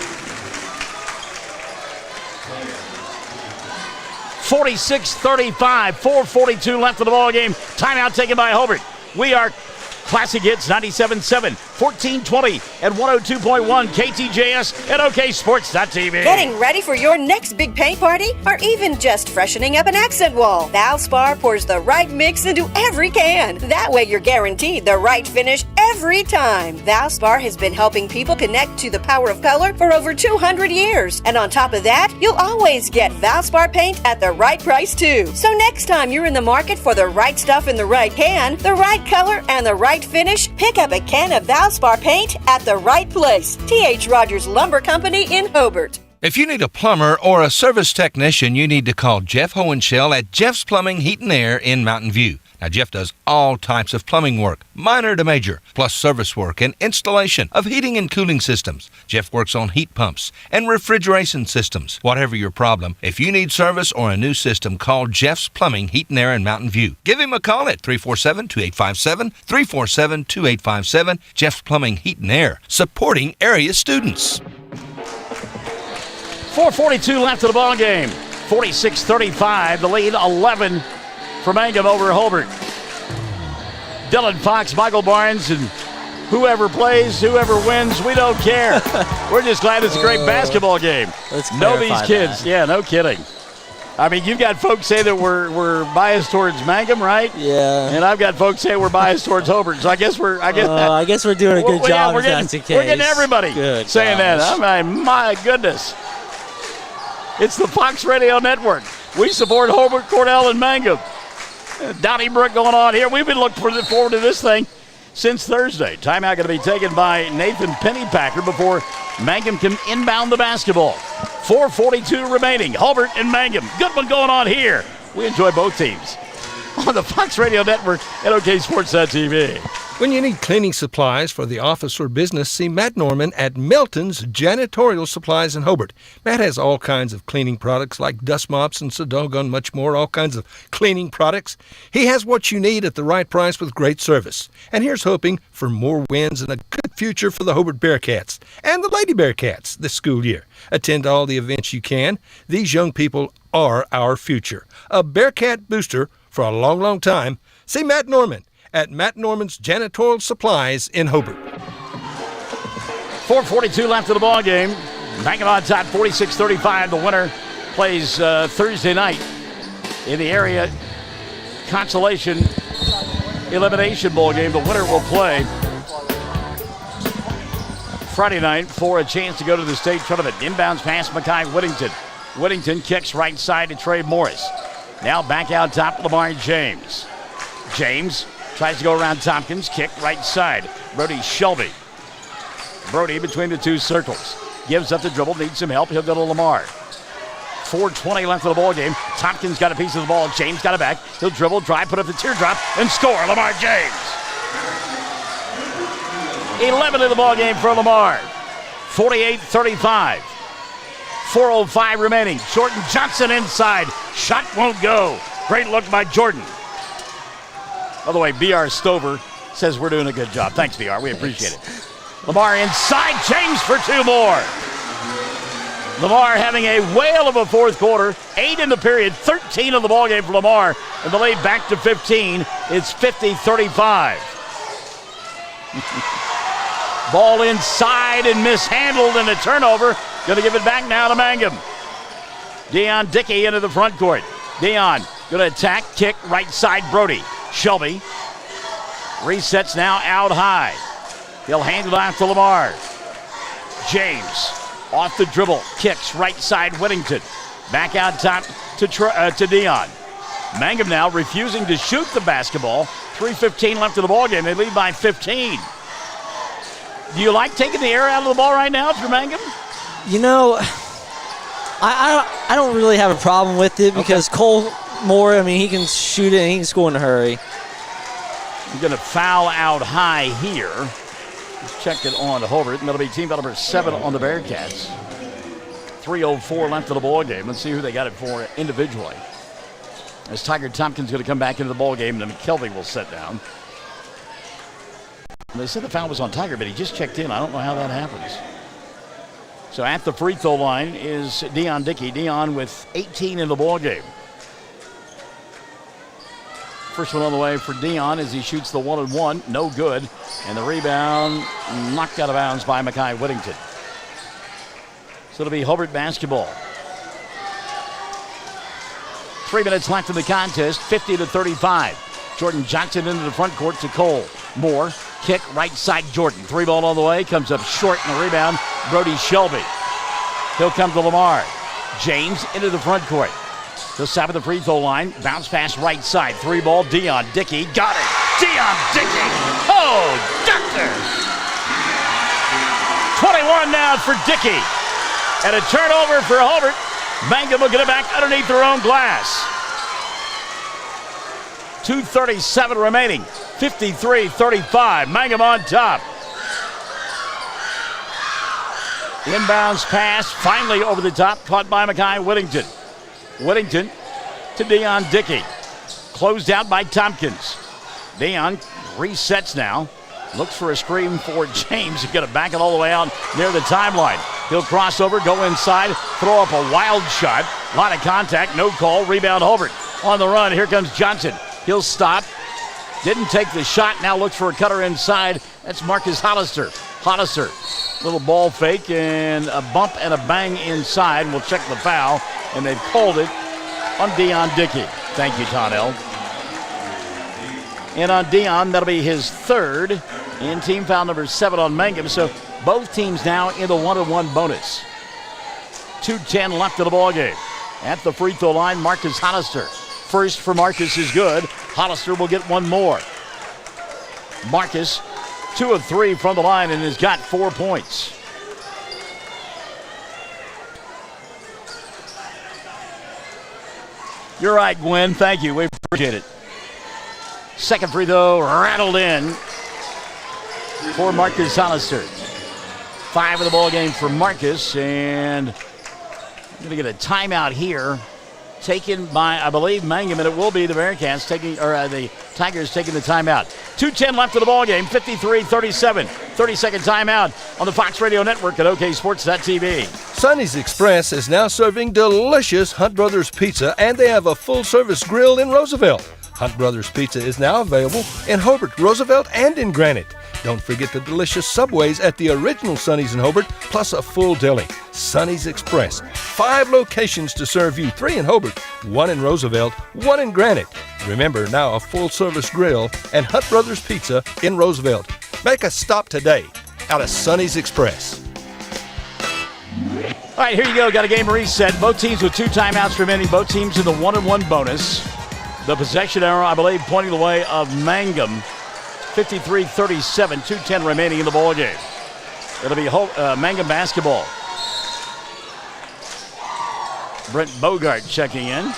46-35, 4:42 left in the ball game. Timeout taken by Hobart. We are Classic Hits 97.7, 1420 and 102.1 KTJS and OKSports.tv. Getting ready for your next big paint party or even just freshening up an accent wall? Valspar pours the right mix into every can. That way you're guaranteed the right finish every time. Valspar has been helping people connect to the power of color for over 200 years. And on top of that, you'll always get Valspar paint at the right price too. So next time you're in the market for the right stuff in the right can, the right color, and the right finish, pick up a can of Valspar paint at the right place. T.H. Rogers Lumber Company in Hobart. If you need a plumber or a service technician, you need to call Jeff Hohenschel at Jeff's Plumbing, Heat and Air in Mountain View. Now, Jeff does all types of plumbing work, minor to major, plus service work and installation of heating and cooling systems. Jeff works on heat pumps and refrigeration systems. Whatever your problem, if you need service or a new system, call Jeff's Plumbing, Heat and Air in Mountain View. Give him a call at 347-2857, 347-2857. Jeff's Plumbing, Heat and Air, supporting area students. 4:42 left in the ball game. 46-35, the lead 11 for Mangum over Hobart. Dylan Fox, Michael Barnes, and whoever plays, whoever wins, we don't care. We're just glad it's a great basketball game. Let's know these kids. That. Yeah, no kidding. I mean, you've got folks say that we're biased towards Mangum, right? Yeah. And I've got folks say we're biased towards Hobart. So I guess we're doing a good job. We're getting everybody saying that. I mean, my goodness. It's the Fox Radio Network. We support Hobart, Cornell, and Mangum. Donnybrook going on here. We've been looking forward to this thing since Thursday. Timeout going to be taken by Nathan Pennypacker before Mangum can inbound the basketball. 4:42 remaining. Hobart and Mangum. Good one going on here. We enjoy both teams. on the Fox Radio Network and OKSports.tv. When you need cleaning supplies for the office or business, see Matt Norman at Melton's Janitorial Supplies in Hobart. Matt has all kinds of cleaning products like dust mops and so doggone much more, all kinds of cleaning products. He has what you need at the right price with great service. And here's hoping for more wins and a good future for the Hobart Bearcats and the Lady Bearcats this school year. Attend all the events you can. These young people are our future. A Bearcat booster for a long, long time. See Matt Norman at Matt Norman's Janitorial Supplies in Hobart. 4:42 left of the ball game. Mangum on top, 46-35. The winner plays Thursday night in the area consolation elimination bowl game. The winner will play Friday night for a chance to go to the state tournament. Inbounds pass, Mackay Whittington. Whittington kicks right side to Trey Morris. Now back out top, Lamar James. James tries to go around Tompkins, kick right side. Brody Shelby. Brody between the two circles. Gives up the dribble, needs some help. He'll go to Lamar. 4:20 left of the ball game. Tompkins got a piece of the ball. James got it back. He'll dribble, drive, put up the teardrop, and score. Lamar James. 11 in the ball game for Lamar. 48-35. 4:05 remaining. Jordan Johnson inside. Shot won't go. Great look by Jordan. By the way, B.R. Stover says we're doing a good job. Thanks, B.R. We appreciate it. Lamar inside. James for two more. Lamar having a whale of a fourth quarter. 8 in the period. 13 in the ballgame for Lamar. And the lead back to 15. It's 50-35. Ball inside and mishandled and a turnover. Going to give it back now to Mangum. Deion Dickey into the front court. Deion going to attack, kick, right side Brody. Shelby resets now out high. He'll hand it off to Lamar. James off the dribble, kicks right side Whittington. Back out top to Deion. Mangum now refusing to shoot the basketball. 3:15 left in the ballgame. They lead by 15. Do you like taking the air out of the ball right now if you're Mangum? You know, I don't really have a problem with it because Cole Moore, I mean, he can shoot it and he can score in a hurry. He's going to foul out high here. He's checked it on Hobart, and that'll be team foul number 7 on the Bearcats. 3:04 left of the ball game. Let's see who they got it for individually. As Tiger Tompkins going to come back into the ball game, and then McKelvey will sit down. And they said the foul was on Tiger, but he just checked in. I don't know how that happens. So at the free throw line is Deion Dickey. Deion with 18 in the ball game. First one on the way for Deion as he shoots the 1-and-1. No good. And the rebound knocked out of bounds by Mackay Whittington. So it'll be Hobart basketball. 3 minutes left in the contest, 50-35. Jordan Johnson into the front court to Cole. Moore, kick right side Jordan. 3 ball on the way, comes up short in the rebound. Brody Shelby. He'll come to Lamar. James into the front court. He'll stop at the free throw line. Bounce pass right side. 3 ball, Deion Dickey. Got it. Deion Dickey. Oh, doctor. 21 now for Dickey. And a turnover for Hobart. Mangum will get it back underneath their own glass. 2:37 remaining. 53-35. Mangum on top. Inbounds pass, finally over the top, caught by Mackay Whittington. Whittington to Deion Dickey. Closed out by Tompkins. Deion resets now. Looks for a screen for James. He's going to back it all the way out near the timeline. He'll cross over, go inside, throw up a wild shot. A lot of contact, no call. Rebound Hobart. On the run, here comes Johnson. He'll stop. Didn't take the shot, now looks for a cutter inside. That's Marcus Hollister. Hollister, little ball fake and a bump and a bang inside. We'll check the foul, and they've called it on Deion Dickey. Thank you, Tonnell. And on Deion, that'll be his 3rd, and team foul number 7 on Mangum. So both teams now in the 1-on-1 bonus. 2:10 left of the ball game. At the free throw line, Marcus Hollister. First for Marcus is good. Hollister will get one more. Marcus, 2 of 3 from the line and has got 4 points. You're right, Gwen. Thank you. We appreciate it. Second free throw rattled in for Marcus Hollister. 5 of the ball game for Marcus, and going to get a timeout here, taken by, I believe, Mangum, and it will be the Bearcats taking, or the Tigers taking the timeout. 2:10 left of the ball game, 53-37. 30-second timeout on the Fox Radio Network at OKSports.tv. Sonny's Express is now serving delicious Hunt Brothers Pizza, and they have a full-service grill in Roosevelt. Hunt Brothers Pizza is now available in Hobart, Roosevelt, and in Granite. Don't forget the delicious Subways at the original Sonny's in Hobart, plus a full deli. Sonny's Express. 5 locations to serve you. 3 in Hobart, 1 in Roosevelt, 1 in Granite. Remember, now a full-service grill and Hunt Brothers Pizza in Roosevelt. Make a stop today out of Sonny's Express. All right, here you go. Got a game reset. Both teams with 2 timeouts remaining. Both teams in the 1-and-1 bonus. The possession arrow, I believe, pointing the way of Mangum. 53-37, 2:10 remaining in the ball game. It'll be Mangum basketball. Brent Bogart checking in.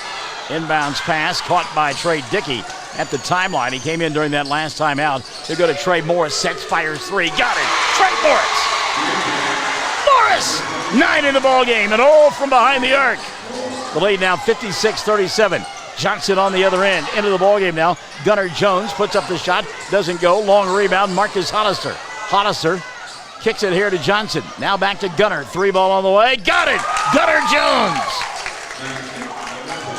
Inbounds pass caught by Trey Dickey at the timeline. He came in during that last timeout. They go to Trey Morris. Sets, fires 3. Got it. Trey Morris. Morris. 9 in the ball game, and all from behind the arc. The lead now 56-37. Johnson on the other end. Into the ballgame now. Gunnar Jones puts up the shot. Doesn't go. Long rebound. Marcus Hollister. Hollister kicks it here to Johnson. Now back to Gunnar. 3 ball on the way. Got it. Gunnar Jones.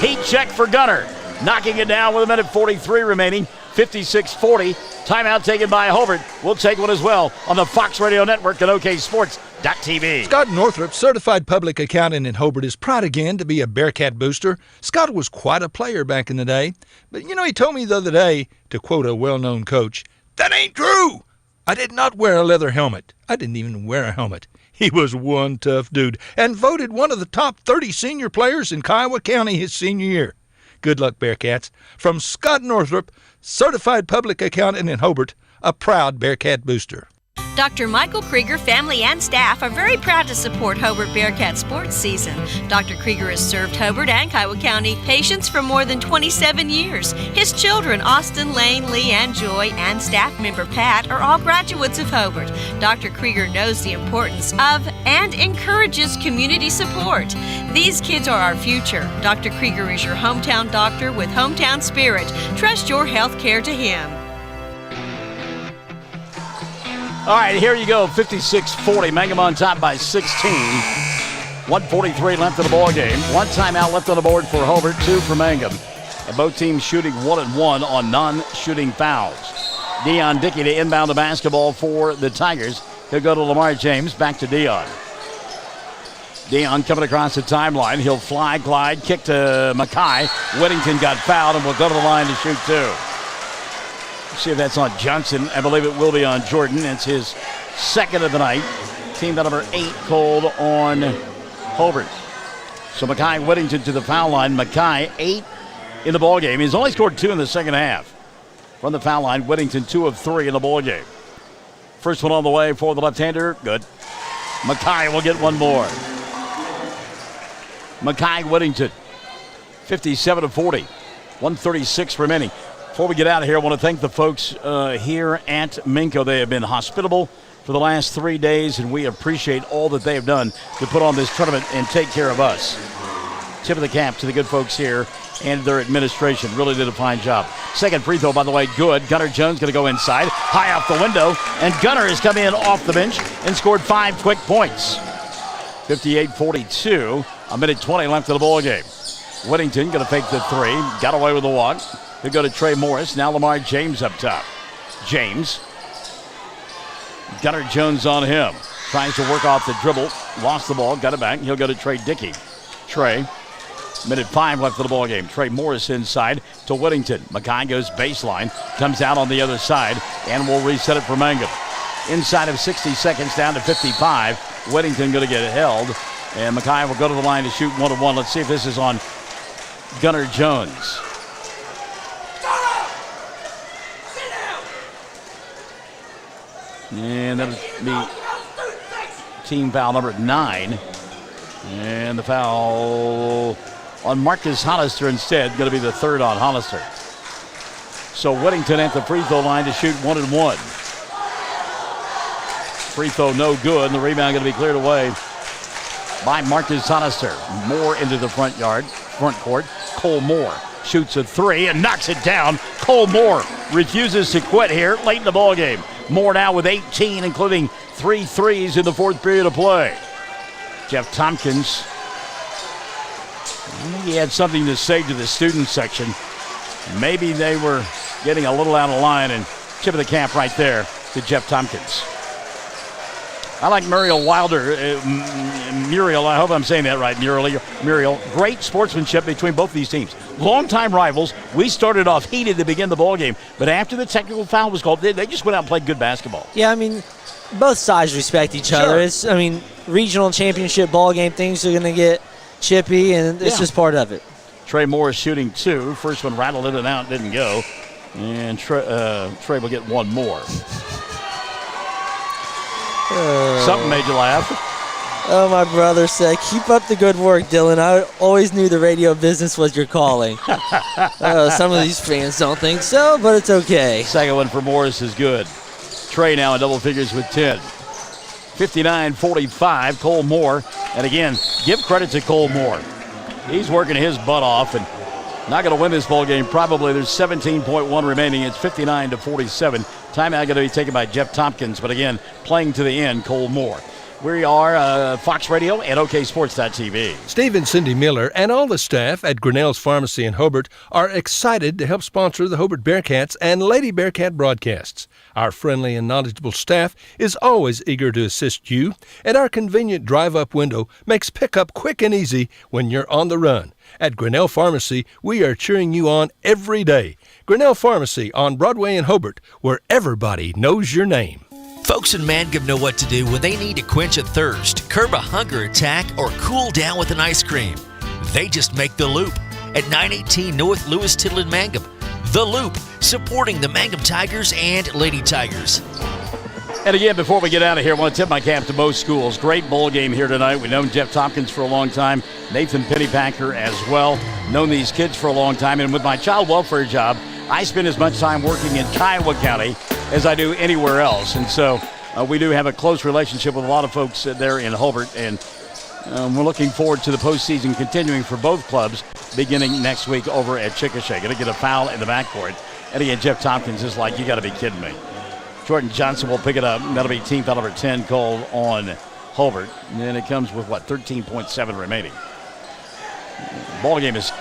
Heat check for Gunnar. Knocking it down with 1:43 remaining. 56-40. Timeout taken by Hobart. We'll take one as well on the Fox Radio Network at OKSports.tv. Scott Northrup, certified public accountant in Hobart, is proud again to be a Bearcat booster. Scott was quite a player back in the day. But, he told me the other day, to quote a well-known coach, "That ain't true. I did not wear a leather helmet. I didn't even wear a helmet." He was one tough dude and voted one of the top 30 senior players in Kiowa County his senior year. Good luck, Bearcats. From Scott Northrup, certified public accountant in Hobart, a proud Bearcat booster. Dr. Michael Krieger, family and staff are very proud to support Hobart Bearcat sports season. Dr. Krieger has served Hobart and Kiowa County patients for more than 27 years. His children, Austin, Lane, Lee, and Joy, and staff member Pat, are all graduates of Hobart. Dr. Krieger knows the importance of and encourages community support. These kids are our future. Dr. Krieger is your hometown doctor with hometown spirit. Trust your health care to him. All right, here you go, 56-40. Mangum on top by 16. 1:43 left of the ball game. 1 timeout left on the board for Hobart, 2 for Mangum. And both teams shooting 1-and-1 on non-shooting fouls. Dion Dickey to inbound the basketball for the Tigers. He'll go to Lamar James, back to Dion. Dion coming across the timeline. He'll fly, glide, kick to Mackay. Whittington got fouled and will go to the line to shoot 2. See if that's on Johnson. I believe it will be on Jordan. It's his second of the night. Team number 8 called on Hobart. So Mackay Whittington to the foul line. Mackay 8 in the ballgame. He's only scored 2 in the second half. From the foul line, Whittington 2 of 3 in the ballgame. First one on the way for the left-hander. Good. Mackay will get one more. Mackay Whittington, 57-40. 1:36 remaining. Before we get out of here, I want to thank the folks here at Minco. They have been hospitable for the last 3 days, and we appreciate all that they have done to put on this tournament and take care of us. Tip of the cap to the good folks here and their administration. Really did a fine job. Second free throw, by the way, good. Gunnar Jones going to go inside, high off the window, and Gunnar has come in off the bench and scored 5 quick points. 58-42, 1:20 left of the ball game. Whittington going to fake the 3, got away with the walk. He'll go to Trey Morris. Now Lamar James up top. James. Gunnar Jones on him. Tries to work off the dribble. Lost the ball. Got it back. He'll go to Trey Dickey. Trey. 1:05 left of the ball game. Trey Morris inside to Whittington. Mackay goes baseline. Comes out on the other side. And will reset it for Mangum. Inside of 60 seconds down to 55. Whittington going to get held. And Mackay will go to the line to shoot 1-1. Let's see if this is on Gunnar Jones. And that'll be team foul number 9. And the foul on Marcus Hollister instead, going to be the 3rd on Hollister. So Whittington at the free throw line to shoot 1 and 1. Free throw no good, and the rebound going to be cleared away by Marcus Hollister. Moore into the front court. Cole Moore shoots a 3 and knocks it down. Cole Moore refuses to quit here late in the ball game. Moore now with 18, including 3 threes in the fourth period of play. Jeff Tompkins, I think he had something to say to the student section. Maybe they were getting a little out of line, and tip of the cap right there to Jeff Tompkins. I like Muriel Wilder. Muriel, I hope I'm saying that right. Muriel, great sportsmanship between both these teams. Longtime rivals. We started off heated to begin the ball game, but after the technical foul was called, they just went out and played good basketball. Yeah, I mean, both sides respect each other. It's, I mean, regional championship ball game, things are going to get chippy, and it's just part of it. Trey Morris shooting 2. First one rattled in and out, didn't go. And Trey will get 1 more. Something made you laugh. Oh, my brother said, keep up the good work, Dylan. I always knew the radio business was your calling. Some of these fans don't think so, but it's okay. Second one for Morris is good. Trey now in double figures with 10. 59-45, Cole Moore. And again, give credit to Cole Moore. He's working his butt off and not going to win this ball game. Probably there's 17.1 remaining. It's 59-47. Timeout going to be taken by Jeff Tompkins, but again, playing to the end, Cole Moore. We are Fox Radio and OKSports.tv. Steve and Cindy Miller and all the staff at Grinnell's Pharmacy in Hobart are excited to help sponsor the Hobart Bearcats and Lady Bearcat broadcasts. Our friendly and knowledgeable staff is always eager to assist you, and our convenient drive-up window makes pickup quick and easy when you're on the run. At Grinnell Pharmacy, we are cheering you on every day. Grinnell Pharmacy on Broadway in Hobart, where everybody knows your name. Folks in Mangum know what to do when they need to quench a thirst, curb a hunger attack, or cool down with an ice cream. They just make the Loop at 918 North Lewis Tittle in Mangum. The Loop, supporting the Mangum Tigers and Lady Tigers. And again, before we get out of here, I want to tip my cap to both schools. Great bowl game here tonight. We've known Jeff Tompkins for a long time, Nathan Pennypacker as well. Known these kids for a long time. And with my child welfare job, I spend as much time working in Kiowa County as I do anywhere else. And so we do have a close relationship with a lot of folks there in Hobart. And we're looking forward to the postseason continuing for both clubs beginning next week over at Chickasha. Going to get a foul in the backcourt. And again, Jeff Tompkins is like, you got to be kidding me. Jordan Johnson will pick it up. That'll be team foul number 10 called on Hobart. And then it comes with, 13.7 remaining. Ball game is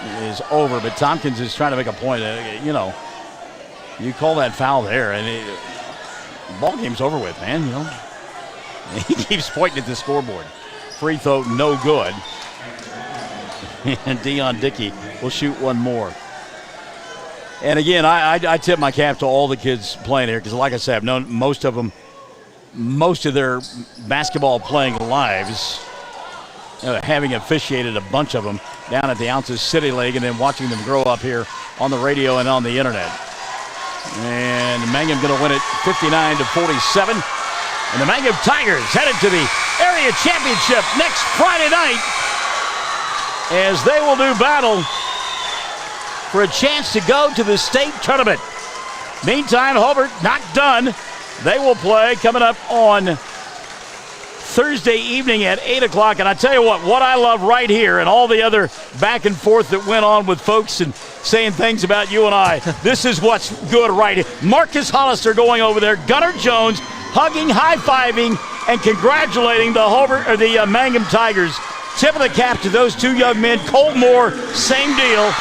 over, but Tompkins is trying to make a point. You call that foul there, and ball game's over with, man. He keeps pointing at the scoreboard. Free throw, no good. And Dion Dickey will shoot 1 more. And again, I tip my cap to all the kids playing here because, like I said, I've known most of them, most of their basketball playing lives, having officiated a bunch of them down at the Ounces City League and then watching them grow up here on the radio and on the internet. And Mangum going to win it 59-47. And the Mangum Tigers headed to the area championship next Friday night as they will do battle for a chance to go to the state tournament. Meantime, Hobart not done. They will play coming up on Thursday evening at 8 o'clock. And I tell you what I love right here and all the other back and forth that went on with folks and saying things about you and I. This is what's good right here. Marcus Hollister going over there. Gunnar Jones hugging, high-fiving, and congratulating the Mangum Tigers. Tip of the cap to those two young men. Cole Moore, same deal.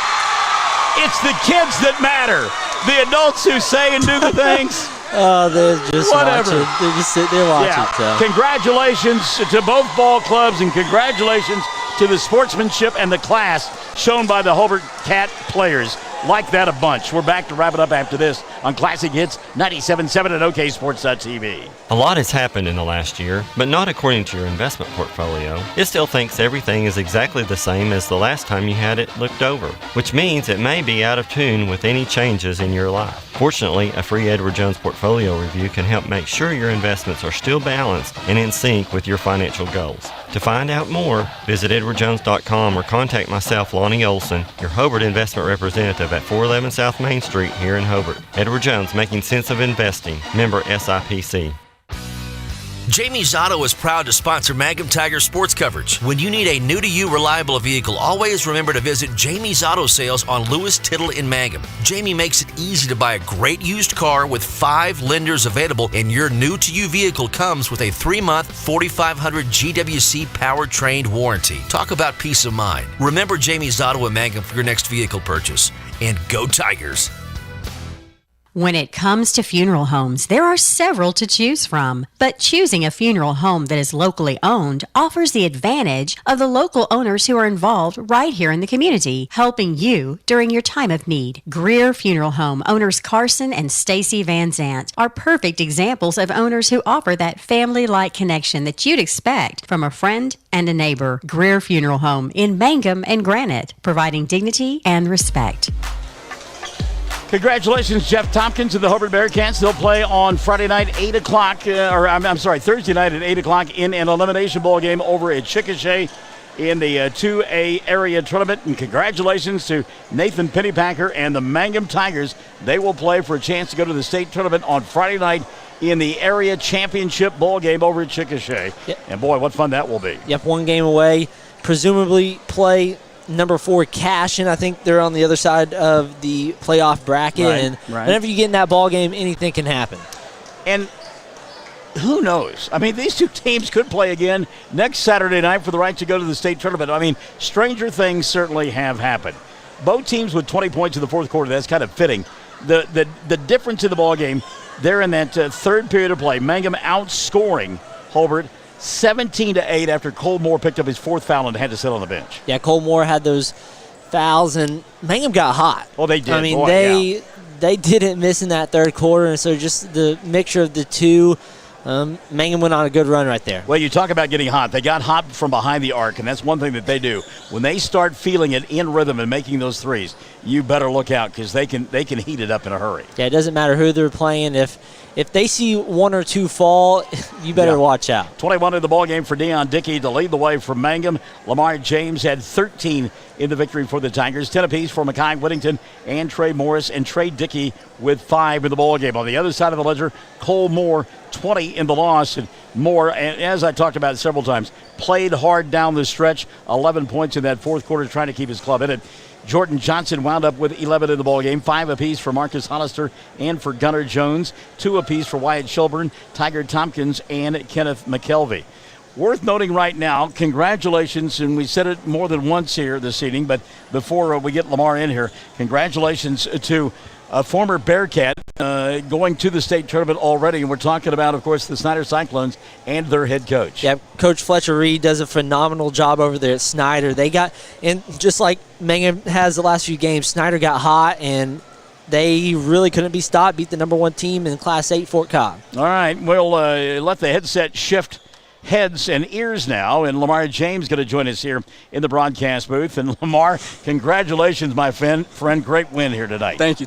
It's the kids that matter. The adults who say and do the things. Oh, they're just whatever. Watching. They're just sitting there watching. Yeah. Congratulations to both ball clubs and congratulations to the sportsmanship and the class shown by the Hobart Cat players. Like that a bunch. We're back to wrap it up after this on Classic Hits 97.7 at OKSports.tv. A lot has happened in the last year, but not according to your investment portfolio. It still thinks everything is exactly the same as the last time you had it looked over, which means it may be out of tune with any changes in your life. Fortunately, a free Edward Jones portfolio review can help make sure your investments are still balanced and in sync with your financial goals. To find out more, visit edwardjones.com or contact myself, Lonnie Olson, your Hobart investment representative at 411 South Main Street here in Hobart. Edward Jones, making sense of investing. Member SIPC. Jamie's Auto is proud to sponsor Mangum Tiger sports coverage. When you need a new-to-you reliable vehicle, always remember to visit Jamie's Auto Sales on Lewis Tittle in Mangum. Jamie makes it easy to buy a great used car with 5 lenders available, and your new-to-you vehicle comes with a 3-month 4,500 GWC powertrain warranty. Talk about peace of mind. Remember Jamie's Auto in Mangum for your next vehicle purchase. And go Tigers! When it comes to funeral homes, there are several to choose from. But choosing a funeral home that is locally owned offers the advantage of the local owners who are involved right here in the community, helping you during your time of need. Greer Funeral Home owners Carson and Stacy Van Zant are perfect examples of owners who offer that family-like connection that you'd expect from a friend and a neighbor. Greer Funeral Home in Mangum and Granite, providing dignity and respect. Congratulations, Jeff Tompkins and the Hobart Bearcats. They'll play on Friday night, 8 o'clock, Thursday night at 8 o'clock in an elimination bowl game over at Chickasha in the 2A area tournament. And congratulations to Nathan Pennypacker and the Mangum Tigers. They will play for a chance to go to the state tournament on Friday night in the area championship bowl game over at Chickasha. Yep. And boy, what fun that will be. Yep, one game away. Presumably play number 4 Cashin. I think they're on the other side of the playoff bracket. Right. Whenever you get in that ball game, anything can happen. And who knows? I mean, these two teams could play again next Saturday night for the right to go to the state tournament. I mean, stranger things certainly have happened. Both teams with 20 points in the fourth quarter. That's kind of fitting. The difference in the ball game, they're in that third period of play. Mangum outscoring Hobart 17-8 after Cole Moore picked up his 4th foul and had to sit on the bench. Yeah, Cole Moore had those fouls, and Mangum got hot. Oh, they did. I mean, they didn't miss in that third quarter, and so just the mixture of the two, Mangum went on a good run right there. Well, you talk about getting hot. They got hot from behind the arc, and that's one thing that they do. When they start feeling it in rhythm and making those threes, you better look out because they can heat it up in a hurry. Yeah, it doesn't matter who they're playing. If they see 1 or 2 fall, you better watch out. 21 in the ballgame for Deion Dickey to lead the way from Mangum. Lamar James had 13 in the victory for the Tigers. 10 apiece for Makai Whittington and Trey Morris, and Trey Dickey with 5 in the ballgame. On the other side of the ledger, Cole Moore, 20 in the loss. And Moore, and as I talked about several times, played hard down the stretch. 11 points in that fourth quarter, trying to keep his club in it. Jordan Johnson wound up with 11 in the ballgame, 5 apiece for Marcus Hollister and for Gunnar Jones, 2 apiece for Wyatt Shelburne, Tiger Tompkins, and Kenneth McKelvey. Worth noting right now, congratulations, and we said it more than once here this evening, but before we get Lamar in here, congratulations to a former Bearcat going to the state tournament already, and we're talking about, of course, the Snyder Cyclones and their head coach. Yeah, Coach Fletcher Reed does a phenomenal job over there at Snyder. They got, and just like Mangum has the last few games, Snyder got hot, and they really couldn't be stopped, beat the number 1 team in Class 8, Fort Cobb. All right, we'll let the headset shift heads and ears now, and Lamar James going to join us here in the broadcast booth. And Lamar, congratulations, my friend. Great win here tonight. Thank you.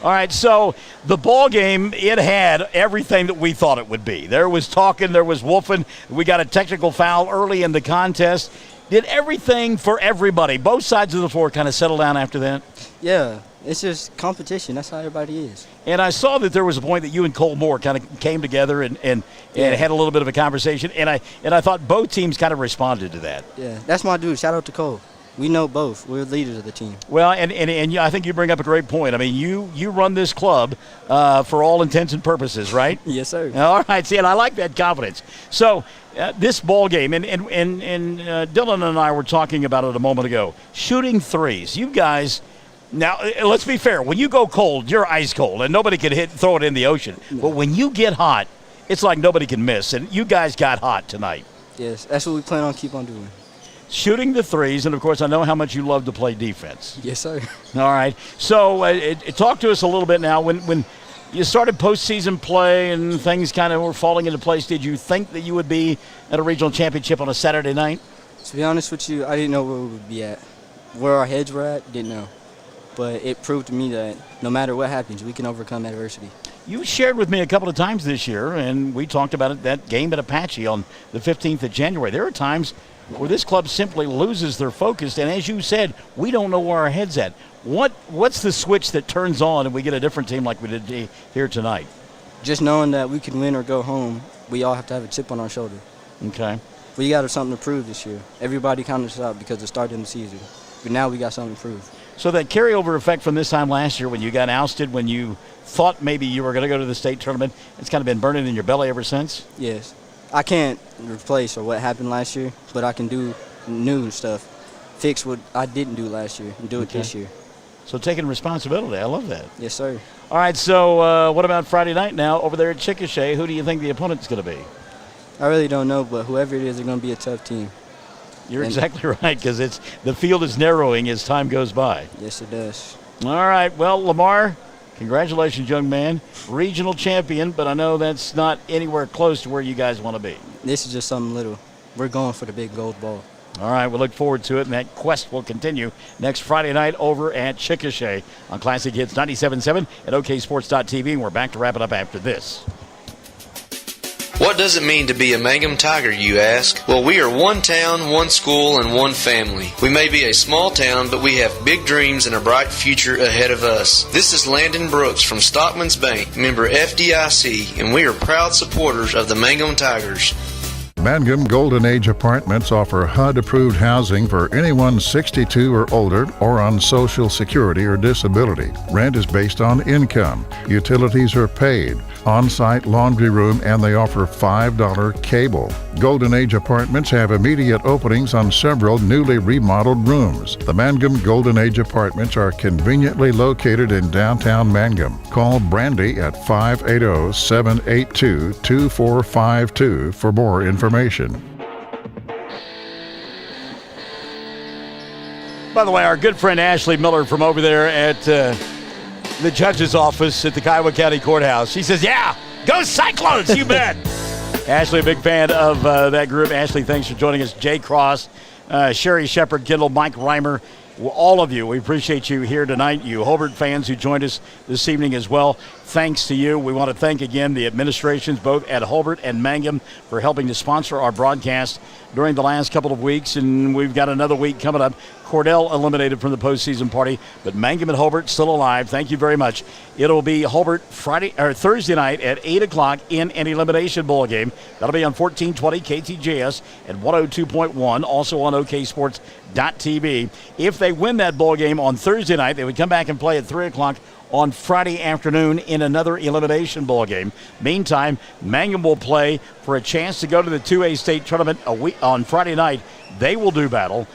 All right, so the ball game, it had everything that we thought it would be. There was talking, there was woofing. We got a technical foul early in the contest. Did everything for everybody. Both sides of the floor kind of settle down after that. Yeah, it's just competition. That's how everybody is. And I saw that there was a point that you and Cole Moore kind of came together and had a little bit of a conversation. And I thought both teams kind of responded to that. Yeah, that's my dude. Shout out to Cole. We know both. We're leaders of the team. Well, and I think you bring up a great point. I mean, you run this club for all intents and purposes, right? Yes, sir. All right. See, and I like that confidence. So this ball game, and Dylan and I were talking about it a moment ago. Shooting threes. You guys. Now, let's be fair. When you go cold, you're ice cold, and nobody can throw it in the ocean. No. But when you get hot, it's like nobody can miss. And you guys got hot tonight. Yes, that's what we plan on keep on doing. Shooting the threes, and, of course, I know how much you love to play defense. Yes, sir. All right. So talk to us a little bit now. When you started postseason play and things kind of were falling into place, did you think that you would be at a regional championship on a Saturday night? To be honest with you, I didn't know where we would be at. Where our heads were at, didn't know. But it proved to me that no matter what happens, we can overcome adversity. You shared with me a couple of times this year, and we talked about it, that game at Apache on the 15th of January. There are times where this club simply loses their focus, and as you said, we don't know where our head's at. What's the switch that turns on and we get a different team like we did here tonight? Just knowing that we can win or go home, we all have to have a chip on our shoulder. Okay. We got something to prove this year. Everybody counted us out because it started in the season. But now we got something to prove. So that carryover effect from this time last year when you got ousted, when you thought maybe you were going to go to the state tournament, it's kind of been burning in your belly ever since? Yes. I can't replace or what happened last year, but I can do new stuff. Fix what I didn't do last year and do it this year. So taking responsibility, I love that. Yes, sir. All right, so what about Friday night now over there at Chickasha? Who do you think the opponent's going to be? I really don't know, but whoever it is, they're going to be a tough team. You're exactly right, because the field is narrowing as time goes by. Yes, it does. All right, well, Lamar, congratulations, young man. Regional champion, but I know that's not anywhere close to where you guys want to be. This is just something little. We're going for the big gold ball. All right, we look forward to it, and that quest will continue next Friday night over at Chickasha on Classic Hits 97.7 at OKSports.tv, and we're back to wrap it up after this. What does it mean to be a Mangum Tiger, you ask? Well, we are one town, one school, and one family. We may be a small town, but we have big dreams and a bright future ahead of us. This is Landon Brooks from Stockman's Bank, member FDIC, and we are proud supporters of the Mangum Tigers. Mangum Golden Age Apartments offer HUD-approved housing for anyone 62 or older or on Social Security or disability. Rent is based on income. Utilities are paid. On-site laundry room, and they offer $5 cable. Golden Age Apartments have immediate openings on several newly remodeled rooms. The Mangum Golden Age Apartments are conveniently located in downtown Mangum. Call Brandy at 580-782-2452 for more information. By the way, our good friend Ashley Miller from over there at the judge's office at the Kiowa County Courthouse. She says, yeah, go Cyclones, you bet. Ashley, a big fan of that group. Ashley, thanks for joining us. Jay Cross, Sherry Shepard, Kendall, Mike Reimer, all of you, we appreciate you here tonight. You Hobart fans who joined us this evening as well, thanks to you. We want to thank again the administrations both at Hobart and Mangum for helping to sponsor our broadcast during the last couple of weeks, and we've got another week coming up. Cordell eliminated from the postseason party, but Mangum and Hobart still alive. Thank you very much. It'll be Hobart Thursday night at 8 o'clock in an elimination bowl game. That'll be on 1420 KTJS and 102.1, also on OKSports.tv. If they win that bowl game on Thursday night, they would come back and play at 3 o'clock on Friday afternoon in another elimination bowl game. Meantime, Mangum will play for a chance to go to the 2A state tournament on Friday night. They will do battle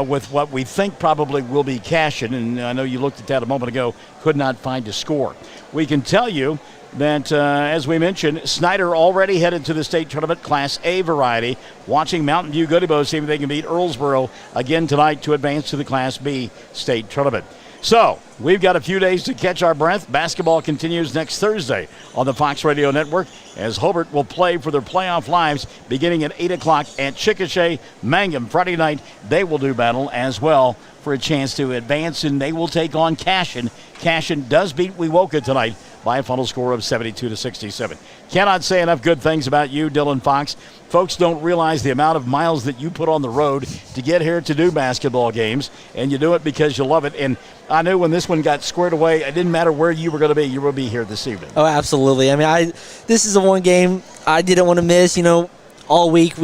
with what we think probably will be Cashin, and I know you looked at that a moment ago, could not find a score. We can tell you that, as we mentioned, Snyder already headed to the state tournament, Class A variety, watching Mountain View Goodebo see if they can beat Earlsboro again tonight to advance to the Class B state tournament. So, we've got a few days to catch our breath. Basketball continues next Thursday on the Fox Radio Network as Hobart will play for their playoff lives beginning at 8 o'clock at Chickasha. Mangum, Friday night, they will do battle as well for a chance to advance, and they will take on Cashin. Cashin does beat Wewoka tonight by a final score of 72-67. Cannot say enough good things about you, Dylan Fox. Folks don't realize the amount of miles that you put on the road to get here to do basketball games, and you do it because you love it. And I knew when this one got squared away, it didn't matter where you were going to be, you will be here this evening. Oh, absolutely. I mean, this is the one game I didn't want to miss. You know, all week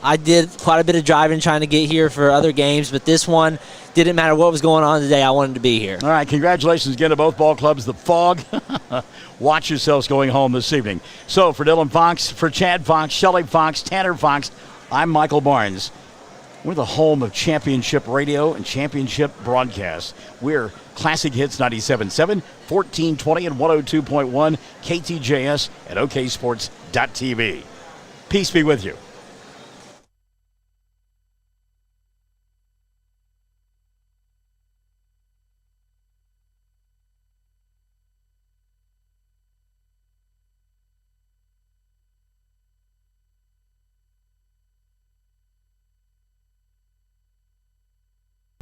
I did quite a bit of driving trying to get here for other games, but this one didn't matter what was going on today. I wanted to be here. All right, congratulations again to both ball clubs. The Fog, watch yourselves going home this evening. So for Dylan Fox, for Chad Fox, Shelley Fox, Tanner Fox, I'm Michael Barnes. We're the home of championship radio and championship broadcasts. We're Classic Hits 97.7, 1420 and 102.1, KTJS at OKSports.tv. Peace be with you.